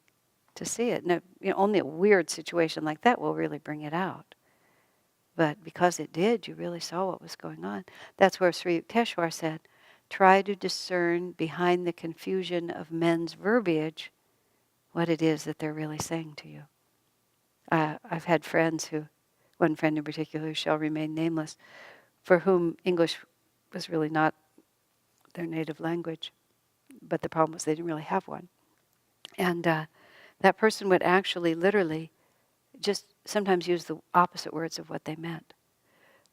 to see it. And only a weird situation like that will really bring it out. But because it did, you really saw what was going on. That's where Sri Yukteswar said, try to discern behind the confusion of men's verbiage what it is that they're really saying to you. I've had friends one friend in particular who shall remain nameless, for whom English was really not their native language. But the problem was they didn't really have one. And that person would actually literally just sometimes use the opposite words of what they meant.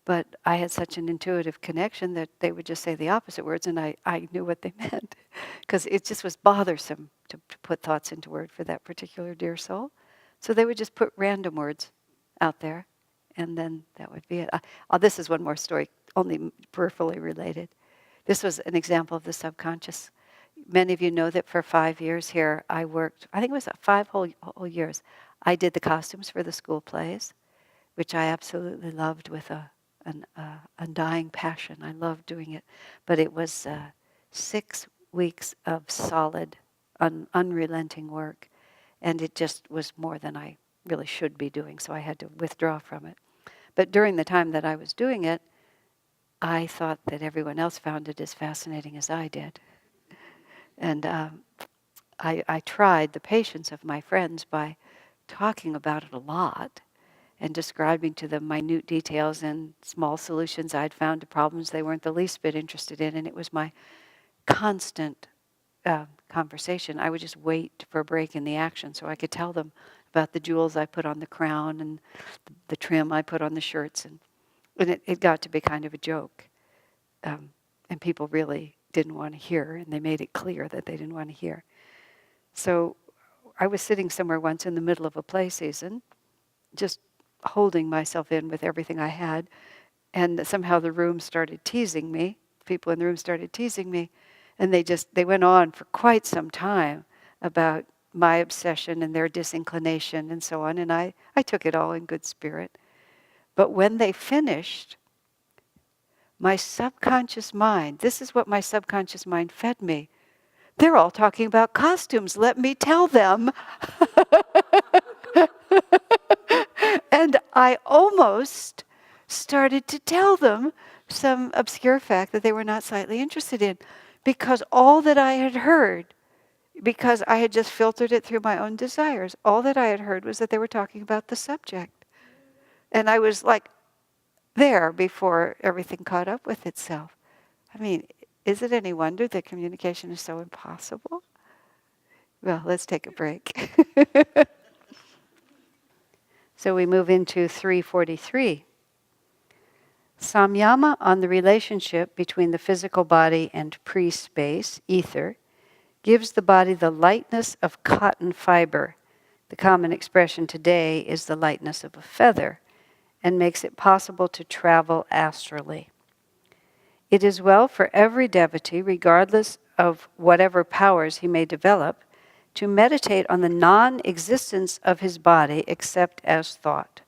But I had such an intuitive connection that they would just say the opposite words, and I knew what they meant. Because it just was bothersome to put thoughts into word for that particular dear soul. So they would just put random words out there, and then that would be it. This is one more story, only peripherally related. This was an example of the subconscious. Many of you know that for 5 years here, I worked, I think it was 5 whole years. I did the costumes for the school plays, which I absolutely loved with an undying passion. I loved doing it. But it was 6 weeks of solid, unrelenting work. And it just was more than I really should be doing, so I had to withdraw from it. But during the time that I was doing it, I thought that everyone else found it as fascinating as I did. And I tried the patience of my friends by talking about it a lot and describing to them minute details and small solutions I'd found to problems they weren't the least bit interested in. And it was my constant conversation. I would just wait for a break in the action so I could tell them about the jewels I put on the crown and the trim I put on the shirts. And it got to be kind of a joke. And people really didn't want to hear, and they made it clear that they didn't want to hear. So I was sitting somewhere once in the middle of a play season, just holding myself in with everything I had, and somehow the room started teasing me. People in the room started teasing me, and they went on for quite some time about my obsession and their disinclination and so on, and I took it all in good spirit. But when they finished, my subconscious mind, this is what my subconscious mind fed me. They're all talking about costumes. Let me tell them. And I almost started to tell them some obscure fact that they were not slightly interested in. Because all that I had heard, because I had just filtered it through my own desires, all that I had heard was that they were talking about the subject. And I was like there before everything caught up with itself. I mean, is it any wonder that communication is so impossible? Well, let's take a break. So we move into 343. Samyama on the relationship between the physical body and pre-space, ether, gives the body the lightness of cotton fiber. The common expression today is the lightness of a feather, and makes it possible to travel astrally. It is well for every devotee, regardless of whatever powers he may develop, to meditate on the non-existence of his body except as thought.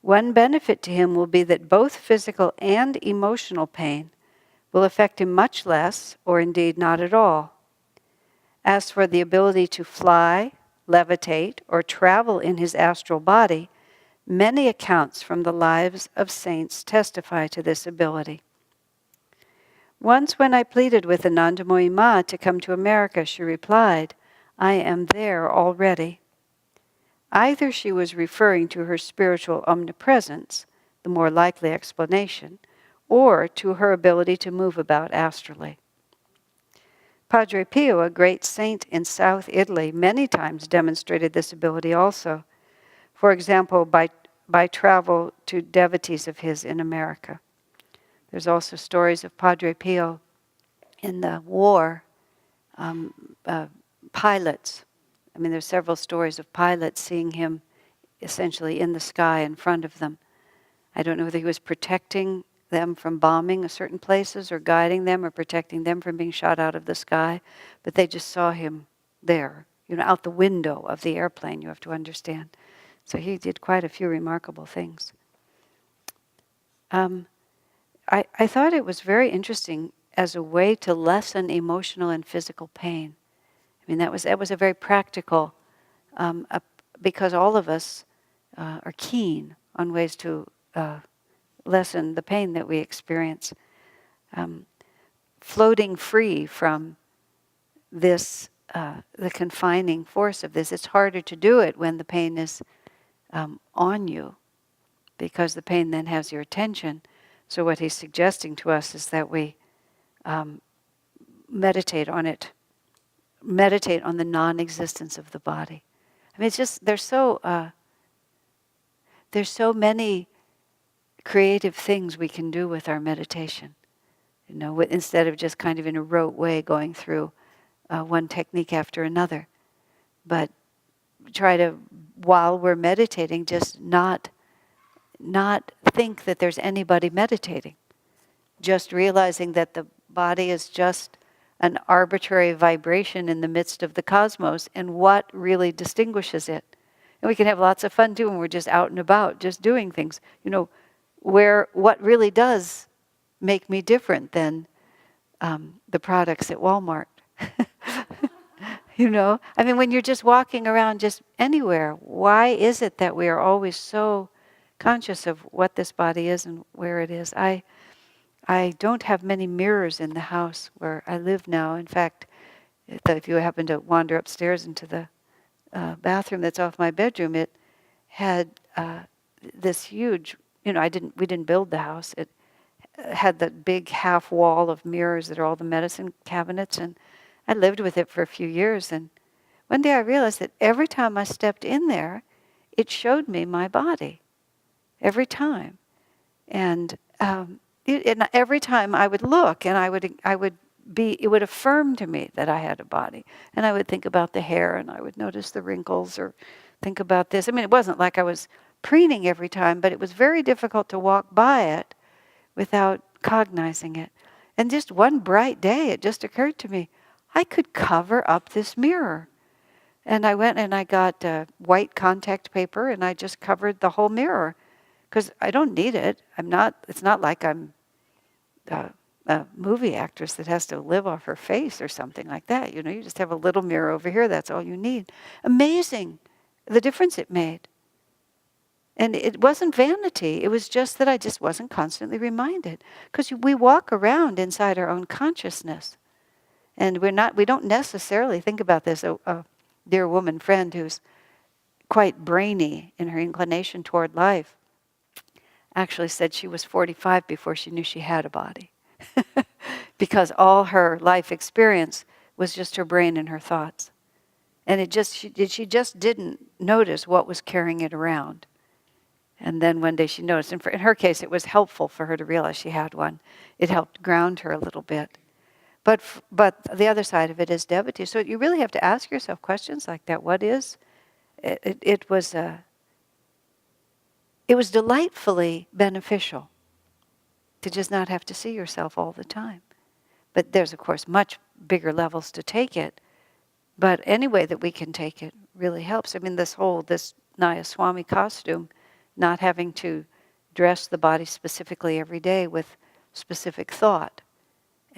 One benefit to him will be that both physical and emotional pain will affect him much less, or indeed not at all. As for the ability to fly, levitate, or travel in his astral body, many accounts from the lives of saints testify to this ability. Once when I pleaded with Anandamoyi Ma to come to America, she replied, "I am there already." Either she was referring to her spiritual omnipresence, the more likely explanation, or to her ability to move about astrally. Padre Pio, a great saint in South Italy, many times demonstrated this ability also. For example, by travel to devotees of his in America. There's also stories of Padre Pio in the war, pilots. I mean, there's several stories of pilots seeing him essentially in the sky in front of them. I don't know whether he was protecting them from bombing certain places or guiding them or protecting them from being shot out of the sky, but they just saw him there, out the window of the airplane, you have to understand. So he did quite a few remarkable things. I thought it was very interesting as a way to lessen emotional and physical pain. I mean, that was a very practical, because all of us are keen on ways to lessen the pain that we experience. Floating free from this, the confining force of this. It's harder to do it when the pain is on you, because the pain then has your attention. So what he's suggesting to us is that we meditate on it, meditate on the non-existence of the body. I mean, it's just, there's so many creative things we can do with our meditation. Instead of just kind of in a rote way going through one technique after another. But try to, while we're meditating, just not think that there's anybody meditating. Just realizing that the body is just an arbitrary vibration in the midst of the cosmos, and what really distinguishes it. And we can have lots of fun too when we're just out and about, just doing things. What really does make me different than the products at Walmart. I mean, when you're just walking around just anywhere, why is it that we are always so conscious of what this body is and where it is? I don't have many mirrors in the house where I live now. In fact, if you happen to wander upstairs into the bathroom that's off my bedroom, it had this huge, we didn't build the house. It had the big half wall of mirrors that are all the medicine cabinets, and I lived with it for a few years. And one day I realized that every time I stepped in there, it showed me my body. Every time. And every time I would look, and it would affirm to me that I had a body. And I would think about the hair, and I would notice the wrinkles, or think about this. I mean, it wasn't like I was preening every time, but it was very difficult to walk by it without cognizing it. And just one bright day, it just occurred to me, I could cover up this mirror. And I went and I got white contact paper, and I just covered the whole mirror. Because I don't need it. It's not like I'm a movie actress that has to live off her face or something like that. You just have a little mirror over here, that's all you need. Amazing, the difference it made. And it wasn't vanity, it was just that I just wasn't constantly reminded. Because we walk around inside our own consciousness. And we don't necessarily think about this. A dear woman friend who's quite brainy in her inclination toward life actually said she was 45 before she knew she had a body. Because all her life experience was just her brain and her thoughts. And she just didn't notice what was carrying it around. And then one day she noticed, and in her case it was helpful for her to realize she had one. It helped ground her a little bit. But the other side of it is devotee. So you really have to ask yourself questions like that. What is? It was delightfully beneficial to just not have to see yourself all the time. But there's, of course, much bigger levels to take it. But any way that we can take it really helps. I mean, this Nayaswami costume, not having to dress the body specifically every day with specific thought.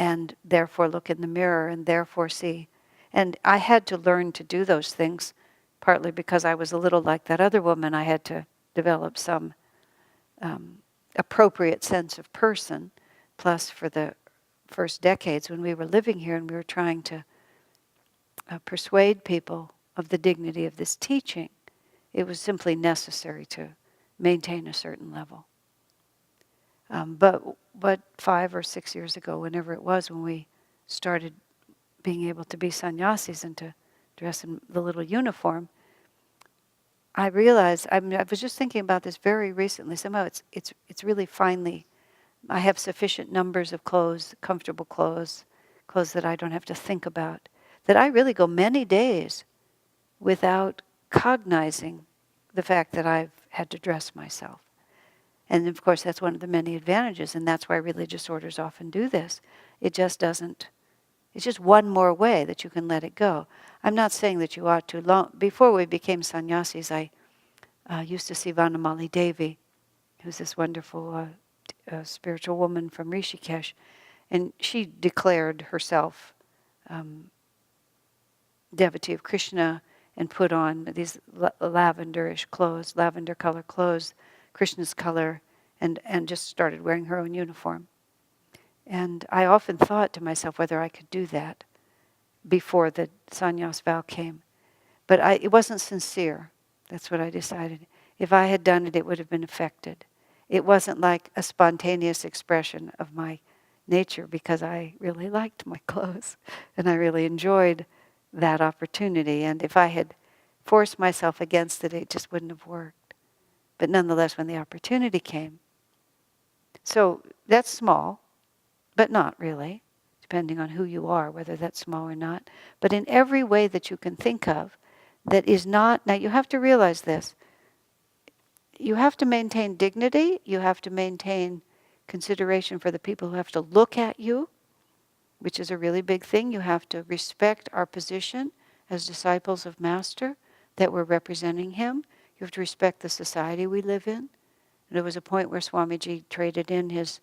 and therefore look in the mirror and therefore see. And I had to learn to do those things, partly because I was a little like that other woman. I had to develop some appropriate sense of person. Plus, for the first decades when we were living here and we were trying to persuade people of the dignity of this teaching, it was simply necessary to maintain a certain level. But 5 or 6 years ago, whenever it was, when we started being able to be sannyasis and to dress in the little uniform, I realized, I was just thinking about this very recently. Somehow it's really finally, I have sufficient numbers of clothes, comfortable clothes that I don't have to think about, that I really go many days without cognizing the fact that I've had to dress myself. And of course, that's one of the many advantages, and that's why religious orders often do this. It just doesn't, it's just one more way that you can let it go. I'm not saying that you ought to. Before we became sannyasis, I used to see Vanamali Devi, who's this wonderful spiritual woman from Rishikesh, and she declared herself devotee of Krishna and put on these lavenderish clothes, lavender color clothes, Krishna's color, and just started wearing her own uniform. And I often thought to myself whether I could do that before the sannyas vow came. But it wasn't sincere. That's what I decided. If I had done it, it would have been affected. It wasn't like a spontaneous expression of my nature, because I really liked my clothes and I really enjoyed that opportunity. And if I had forced myself against it, it just wouldn't have worked. But nonetheless, when the opportunity came, so that's small, but not really, depending on who you are, whether that's small or not. But in every way that you can think of that is not, now you have to realize this, you have to maintain dignity, you have to maintain consideration for the people who have to look at you, which is a really big thing. You have to respect our position as disciples of Master, that we're representing him. You have to respect the society we live in. And there was a point where Swamiji traded in his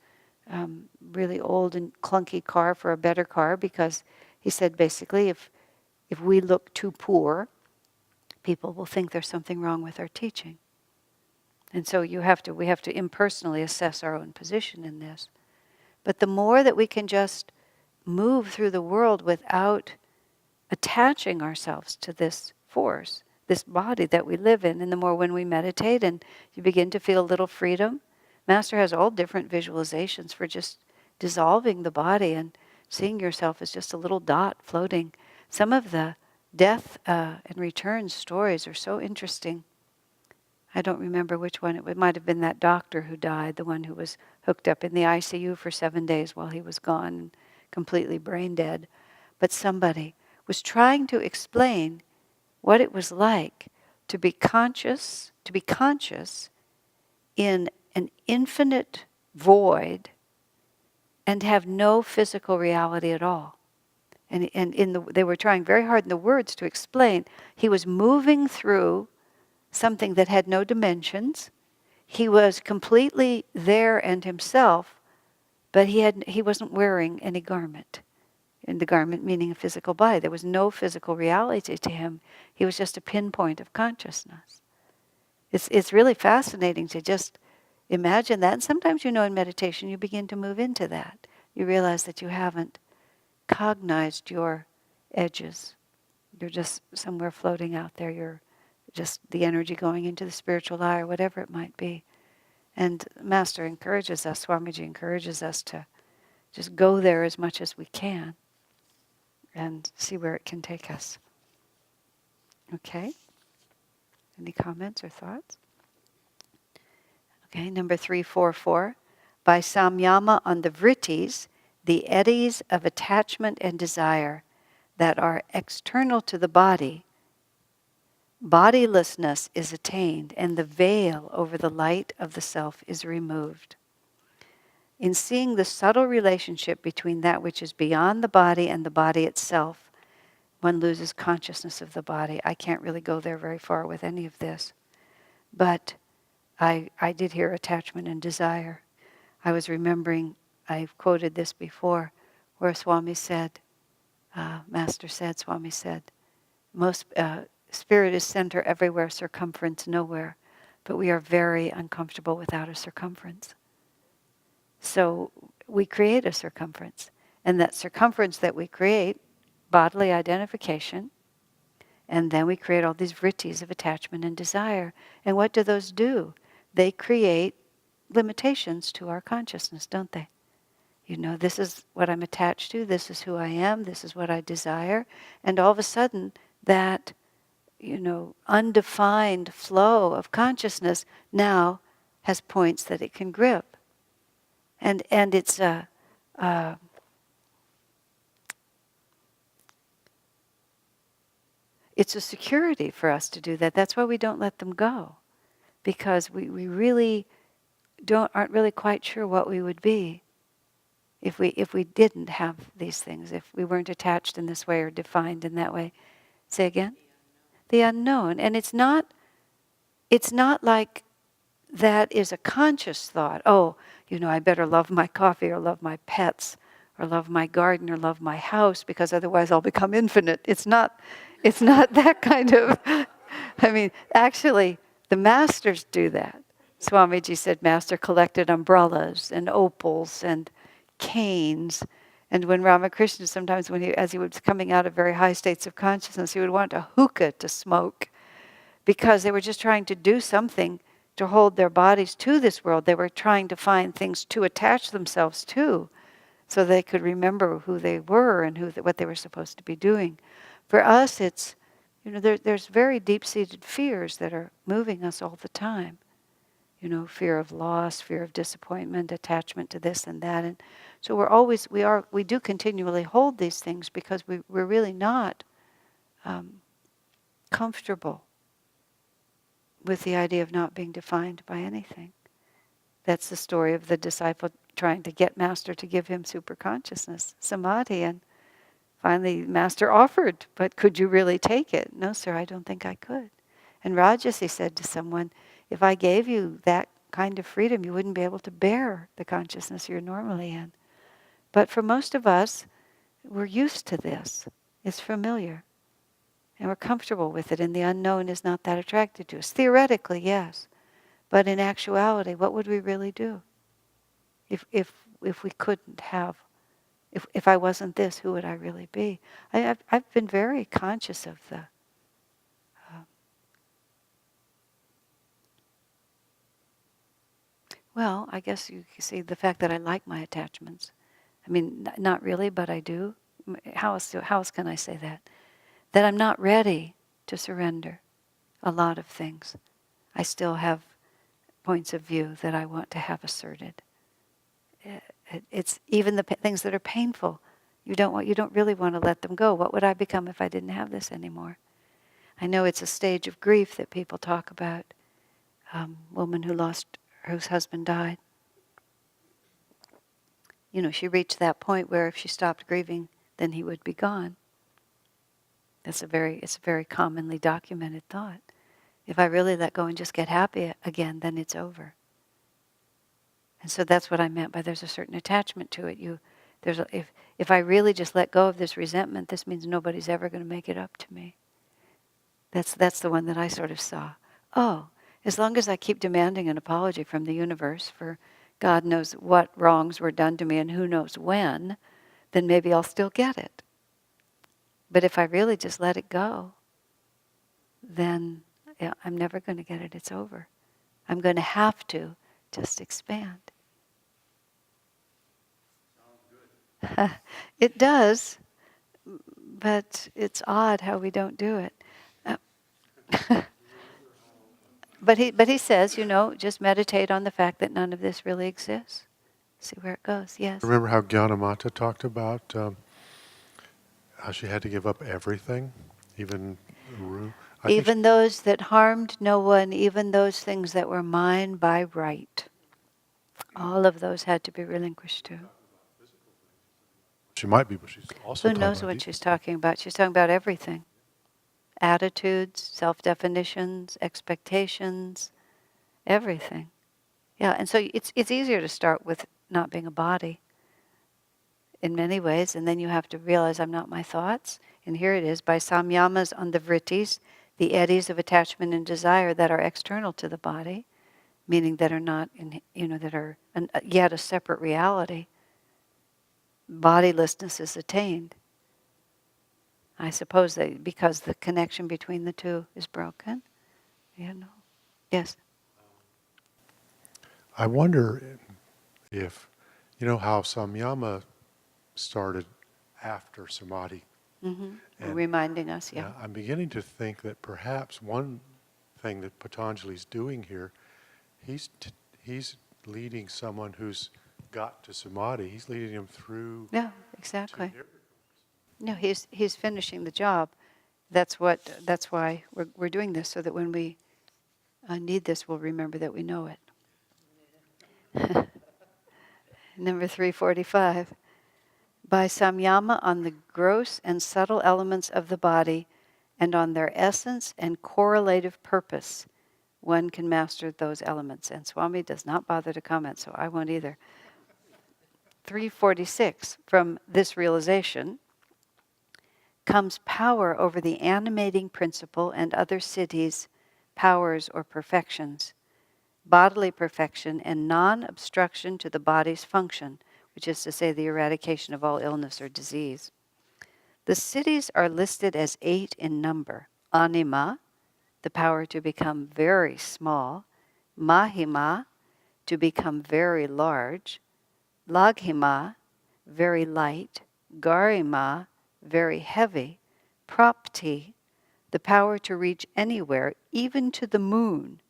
really old and clunky car for a better car, because he said basically if we look too poor, people will think there's something wrong with our teaching. And so we have to impersonally assess our own position in this. But the more that we can just move through the world without attaching ourselves to this force, this body that we live in, and the more when we meditate and you begin to feel a little freedom. Master has all different visualizations for just dissolving the body and seeing yourself as just a little dot floating. Some of the death and return stories are so interesting. I don't remember which one. It might have been that doctor who died, the one who was hooked up in the ICU for 7 days while he was gone and completely brain dead. But somebody was trying to explain what it was like to be conscious in an infinite void and have no physical reality at all. And they were trying very hard in the words to explain. He was moving through something that had no dimensions. He was completely there and himself, but he wasn't wearing any garment. And the garment meaning a physical body. There was no physical reality to him. He was just a pinpoint of consciousness. It's really fascinating to just imagine that. And sometimes, in meditation, you begin to move into that. You realize that you haven't cognized your edges. You're just somewhere floating out there. You're just the energy going into the spiritual eye or whatever it might be. And Master encourages us, Swamiji encourages us to just go there as much as we can and see where it can take us. Okay? Any comments or thoughts? Okay, number 344. By Samyama on the vrittis, the eddies of attachment and desire that are external to the body, bodilessness is attained, and the veil over the light of the self is removed. In seeing the subtle relationship between that which is beyond the body and the body itself, one loses consciousness of the body. I can't really go there very far with any of this. But I did hear attachment and desire. I was remembering, I've quoted this before, where Swami said, Master said, Swami said, most spirit is center everywhere, circumference nowhere, but we are very uncomfortable without a circumference. So we create a circumference, and that circumference that we create, bodily identification, and then we create all these vrittis of attachment and desire. And what do those do? They create limitations to our consciousness, don't they? You know, this is what I'm attached to, this is who I am, this is what I desire, and all of a sudden that, you know, undefined flow of consciousness now has points that it can grip. And it's it's a security for us to do that. That's why we don't let them go, because we really aren't really quite sure what we would be if we didn't have these things, if we weren't attached in this way or defined in that way. Say again? The unknown. And it's not like that is a conscious thought. Oh, you know, I better love my coffee or love my pets or love my garden or love my house because otherwise I'll become infinite. It's not that kind of, I mean, actually, the masters do that. Swamiji said Master collected umbrellas and opals and canes. And when Ramakrishna, sometimes as he was coming out of very high states of consciousness, he would want a hookah to smoke because they were just trying to do something to hold their bodies to this world. They were trying to find things to attach themselves to so they could remember who they were and what they were supposed to be doing. For us, it's, you know, there's very deep-seated fears that are moving us all the time. You know, fear of loss, fear of disappointment, attachment to this and that. And so we do continually hold these things because we're really not comfortable with the idea of not being defined by anything. That's the story of the disciple trying to get Master to give him superconsciousness, samadhi, and finally Master offered, but could you really take it? No, sir, I don't think I could. And Rajasi said to someone, if I gave you that kind of freedom, you wouldn't be able to bear the consciousness you're normally in. But for most of us, we're used to this. It's familiar. And we're comfortable with it, and the unknown is not that attracted to us. Theoretically, yes. But in actuality, what would we really do? If we couldn't have, if I wasn't this, who would I really be? I've been very conscious of the well, I guess you see the fact that I like my attachments. I mean, not really, but I do. How else can I say that? That I'm not ready to surrender a lot of things. I still have points of view that I want to have asserted. It's even the things that are painful. You don't really want to let them go. What would I become if I didn't have this anymore? I know it's a stage of grief that people talk about. Woman whose husband died. You know, she reached that point where if she stopped grieving, then he would be gone. It's a very commonly documented thought. If I really let go and just get happy again, then it's over. And so that's what I meant by there's a certain attachment to it. If I really just let go of this resentment, this means nobody's ever going to make it up to me. That's the one that I sort of saw. Oh, as long as I keep demanding an apology from the universe for God knows what wrongs were done to me and who knows when, then maybe I'll still get it. But if I really just let it go, then I'm never going to get it. It's over. I'm going to have to just expand. It does, but it's odd how we don't do it. But he says, just meditate on the fact that none of this really exists. See where it goes. Yes. Remember how Gyanamata talked about how she had to give up everything, even even those that harmed no one, even those things that were mine by right. All of those had to be relinquished too. She might be, but she's also Who knows what she's talking about? She's talking about everything. Attitudes, self-definitions, expectations, everything. Yeah, and so it's easier to start with not being a body. in many ways, and then you have to realize I'm not my thoughts. And here it is, by samyamas on the vrittis, the eddies of attachment and desire that are external to the body, meaning that are not, that are yet a separate reality. Bodilessness is attained. I suppose that because the connection between the two is broken. Yes. I wonder if, how Samyama started after Samadhi. And Reminding us, yeah. I'm beginning to think that perhaps one thing that Patanjali's doing here, he's leading someone who's got to Samadhi. He's leading him through. Yeah, exactly. No, he's finishing the job. That's why we're doing this, so that when we need this, we'll remember that we know it. Number 345. By samyama on the gross and subtle elements of the body and on their essence and correlative purpose, one can master those elements. And Swami does not bother to comment, so I won't either. 346. From this realization comes power over the animating principle and other siddhis, powers or perfections, bodily perfection and non-obstruction to the body's function, which is to say the eradication of all illness or disease. The siddhis are listed as 8 in number. Anima, the power to become very small. Mahima, to become very large. Laghima, very light. Garima, very heavy. Prapti, the power to reach anywhere, even to the moon,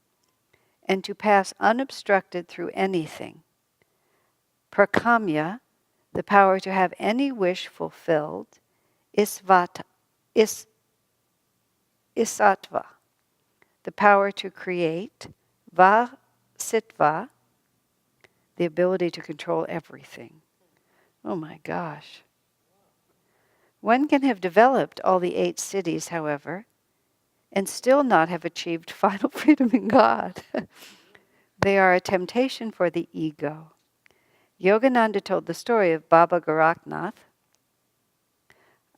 and to pass unobstructed through anything. Prakamya, the power to have any wish fulfilled. Isatva, the power to create. Vasitva, the ability to control everything. Oh my gosh. One can have developed all the 8 siddhis, however, and still not have achieved final freedom in God. They are a temptation for the ego. Yogananda told the story of Baba Goraknath,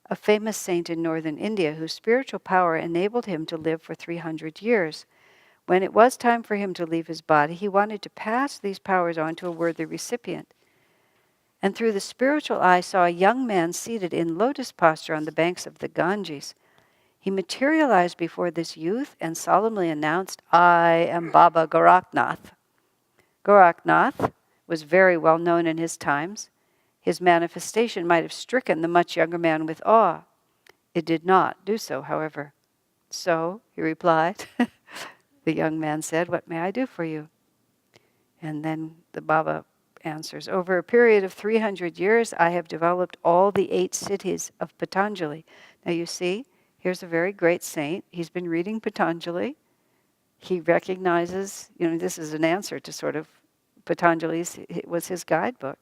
a famous saint in northern India whose spiritual power enabled him to live for 300 years. When it was time for him to leave his body, he wanted to pass these powers on to a worthy recipient. And through the spiritual eye saw a young man seated in lotus posture on the banks of the Ganges. He materialized before this youth and solemnly announced, "I am Baba Goraknath." Goraknath was very well known in his times. His manifestation might have stricken the much younger man with awe. It did not do so, however. "So," he replied, the young man said, "What may I do for you?" And then the Baba answers, "Over a period of 300 years, I have developed all the 8 siddhis of Patanjali." Now you see, here's a very great saint. He's been reading Patanjali. He recognizes, this is an answer to sort of Patanjali's, it was his guidebook.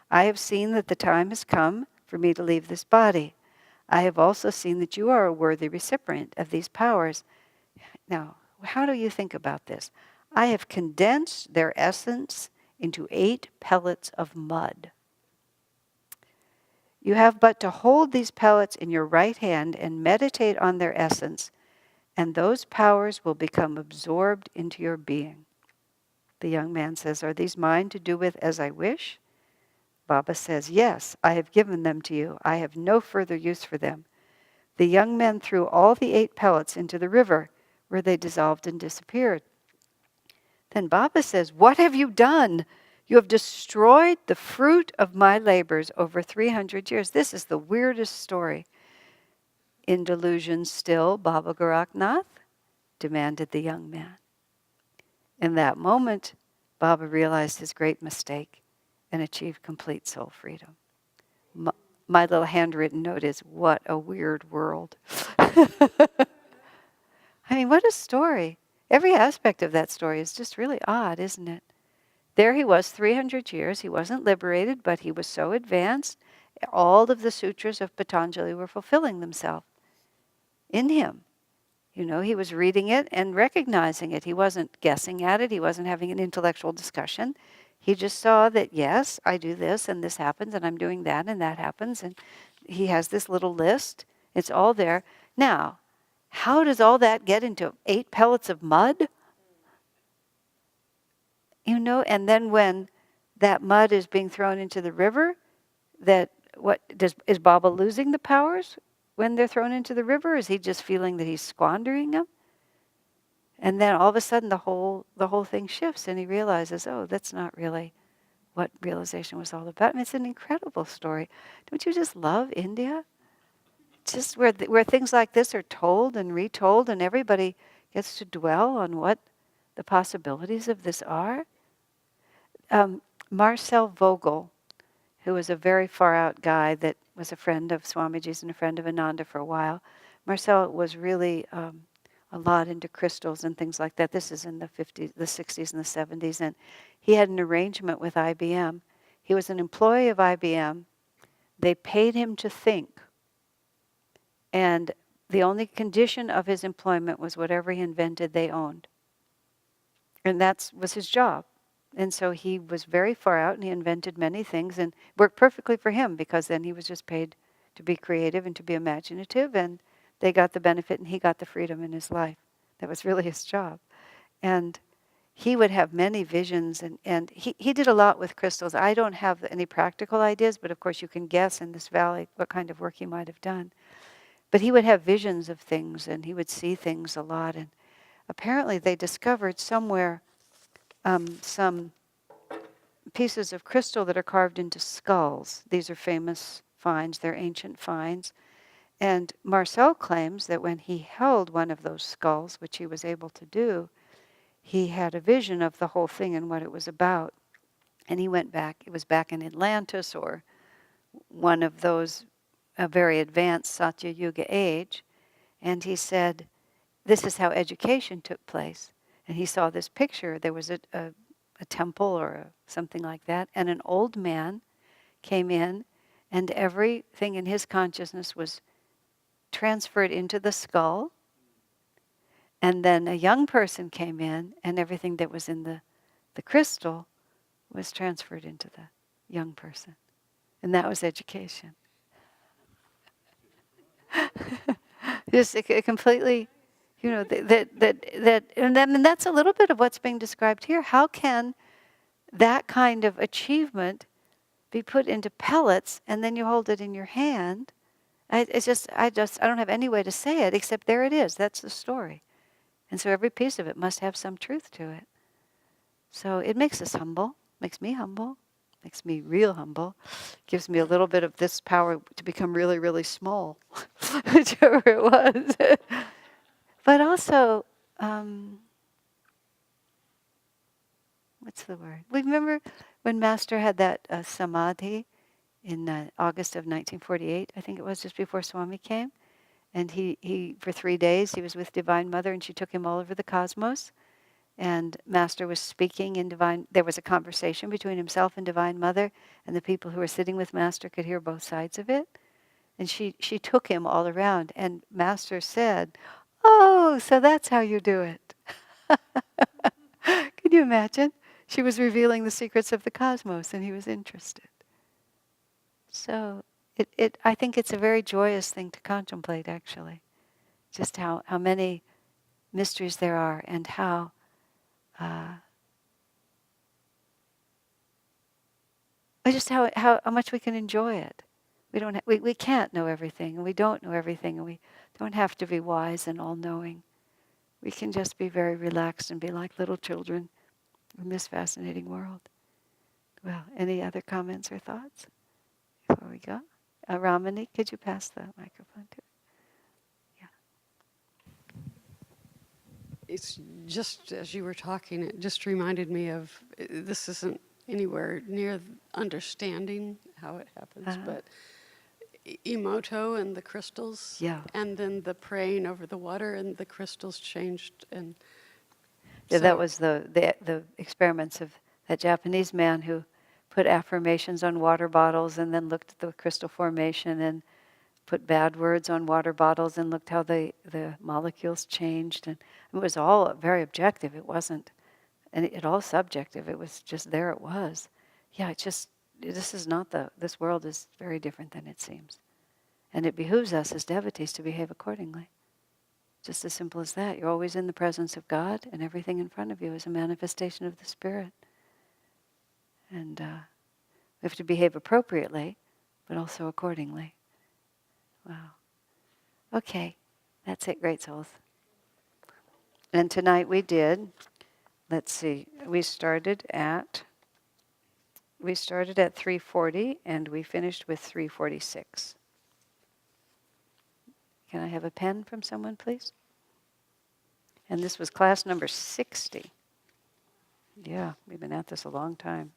"I have seen that the time has come for me to leave this body. I have also seen that you are a worthy recipient of these powers." Now, how do you think about this? "I have condensed their essence into 8 pellets of mud. You have but to hold these pellets in your right hand and meditate on their essence, and those powers will become absorbed into your being." The young man says, "Are these mine to do with as I wish?" Baba says, "Yes, I have given them to you. I have no further use for them." The young man threw all the 8 pellets into the river, where they dissolved and disappeared. Then Baba says, "What have you done? You have destroyed the fruit of my labors over 300 years. This is the weirdest story. "In delusion still, Baba Goraknath?" demanded the young man. In that moment, Baba realized his great mistake and achieved complete soul freedom. My little handwritten note is, what a weird world. I mean, what a story. Every aspect of that story is just really odd, isn't it? There he was, 300 years. He wasn't liberated, but he was so advanced. All of the sutras of Patanjali were fulfilling themselves in him. He was reading it and recognizing it. He wasn't guessing at it. He wasn't having an intellectual discussion. He just saw that, yes, I do this and this happens and I'm doing that and that happens. And he has this little list. It's all there. Now, how does all that get into 8 pellets of mud? You know, and then when that mud is being thrown into the river, is Baba losing the powers when they're thrown into the river? Is he just feeling that he's squandering them? And then all of a sudden the whole thing shifts and he realizes, oh, that's not really what realization was all about. I mean, it's an incredible story. Don't you just love India? Just where things like this are told and retold and everybody gets to dwell on what the possibilities of this are. Marcel Vogel, who was a very far out guy that was a friend of Swamiji's and a friend of Ananda for a while. Marcel was really a lot into crystals and things like that. This is in the 50s, the 60s and the 70s. And he had an arrangement with IBM. He was an employee of IBM. They paid him to think. And the only condition of his employment was whatever he invented, they owned. And that was his job. And so he was very far out and he invented many things and worked perfectly for him because then he was just paid to be creative and to be imaginative and they got the benefit and he got the freedom in his life. That was really his job. And he would have many visions and he did a lot with crystals. I don't have any practical ideas, but of course you can guess in this valley what kind of work he might have done. But he would have visions of things and he would see things a lot. And apparently they discovered somewhere some pieces of crystal that are carved into skulls. These are famous finds, they're ancient finds. And Marcel claims that when he held one of those skulls, which he was able to do, he had a vision of the whole thing and what it was about. And he went back, it was back in Atlantis or one of those very advanced Satya Yuga age. And he said, this is how education took place. And he saw this picture. There was a temple or something like that. And an old man came in and everything in his consciousness was transferred into the skull. And then a young person came in and everything that was in the crystal was transferred into the young person. And that was education. Just a completely, you know, and that's a little bit of what's being described here. How can that kind of achievement be put into pellets and then you hold it in your hand? I don't have any way to say it except there it is. That's the story. And so every piece of it must have some truth to it. So it makes us humble, makes me humble, makes me real humble, gives me a little bit of this power to become really, really small, whichever it was. But also, what's the word? Remember when Master had that samadhi in August of 1948, I think it was just before Swami came? And he for 3 days, he was with Divine Mother and she took him all over the cosmos. And Master was speaking in there was a conversation between himself and Divine Mother, and the people who were sitting with Master could hear both sides of it. And she took him all around, and Master said, "Oh, so that's how you do it." Can you imagine? She was revealing the secrets of the cosmos, and he was interested. So I think it's a very joyous thing to contemplate, actually, just how many mysteries there are, and how just how much we can enjoy it. We can't know everything, and we don't know everything, and we don't have to be wise and all-knowing. We can just be very relaxed and be like little children in this fascinating world. Well, any other comments or thoughts before we go? Ramani, could you pass the microphone to? It's just as you were talking, it just reminded me of, this isn't anywhere near understanding how it happens, but Emoto and the crystals, Yeah. and then the praying over the water and the crystals changed, and Yeah, so that was the experiments of that Japanese man who put affirmations on water bottles and then looked at the crystal formation and put bad words on water bottles and looked how the molecules changed. And it was all very objective. It wasn't And it all subjective. It was just there it was. Yeah, this is not this world is very different than it seems. And it behooves us as devotees to behave accordingly. Just as simple as that. You're always in the presence of God, and everything in front of you is a manifestation of the Spirit. And we have to behave appropriately, but also accordingly. Wow. Okay, that's it, great souls. And tonight we did, let's see, we started at 3:40 and we finished with 3:46. Can I have a pen from someone, please? And this was class number 60. Yeah, we've been at this a long time.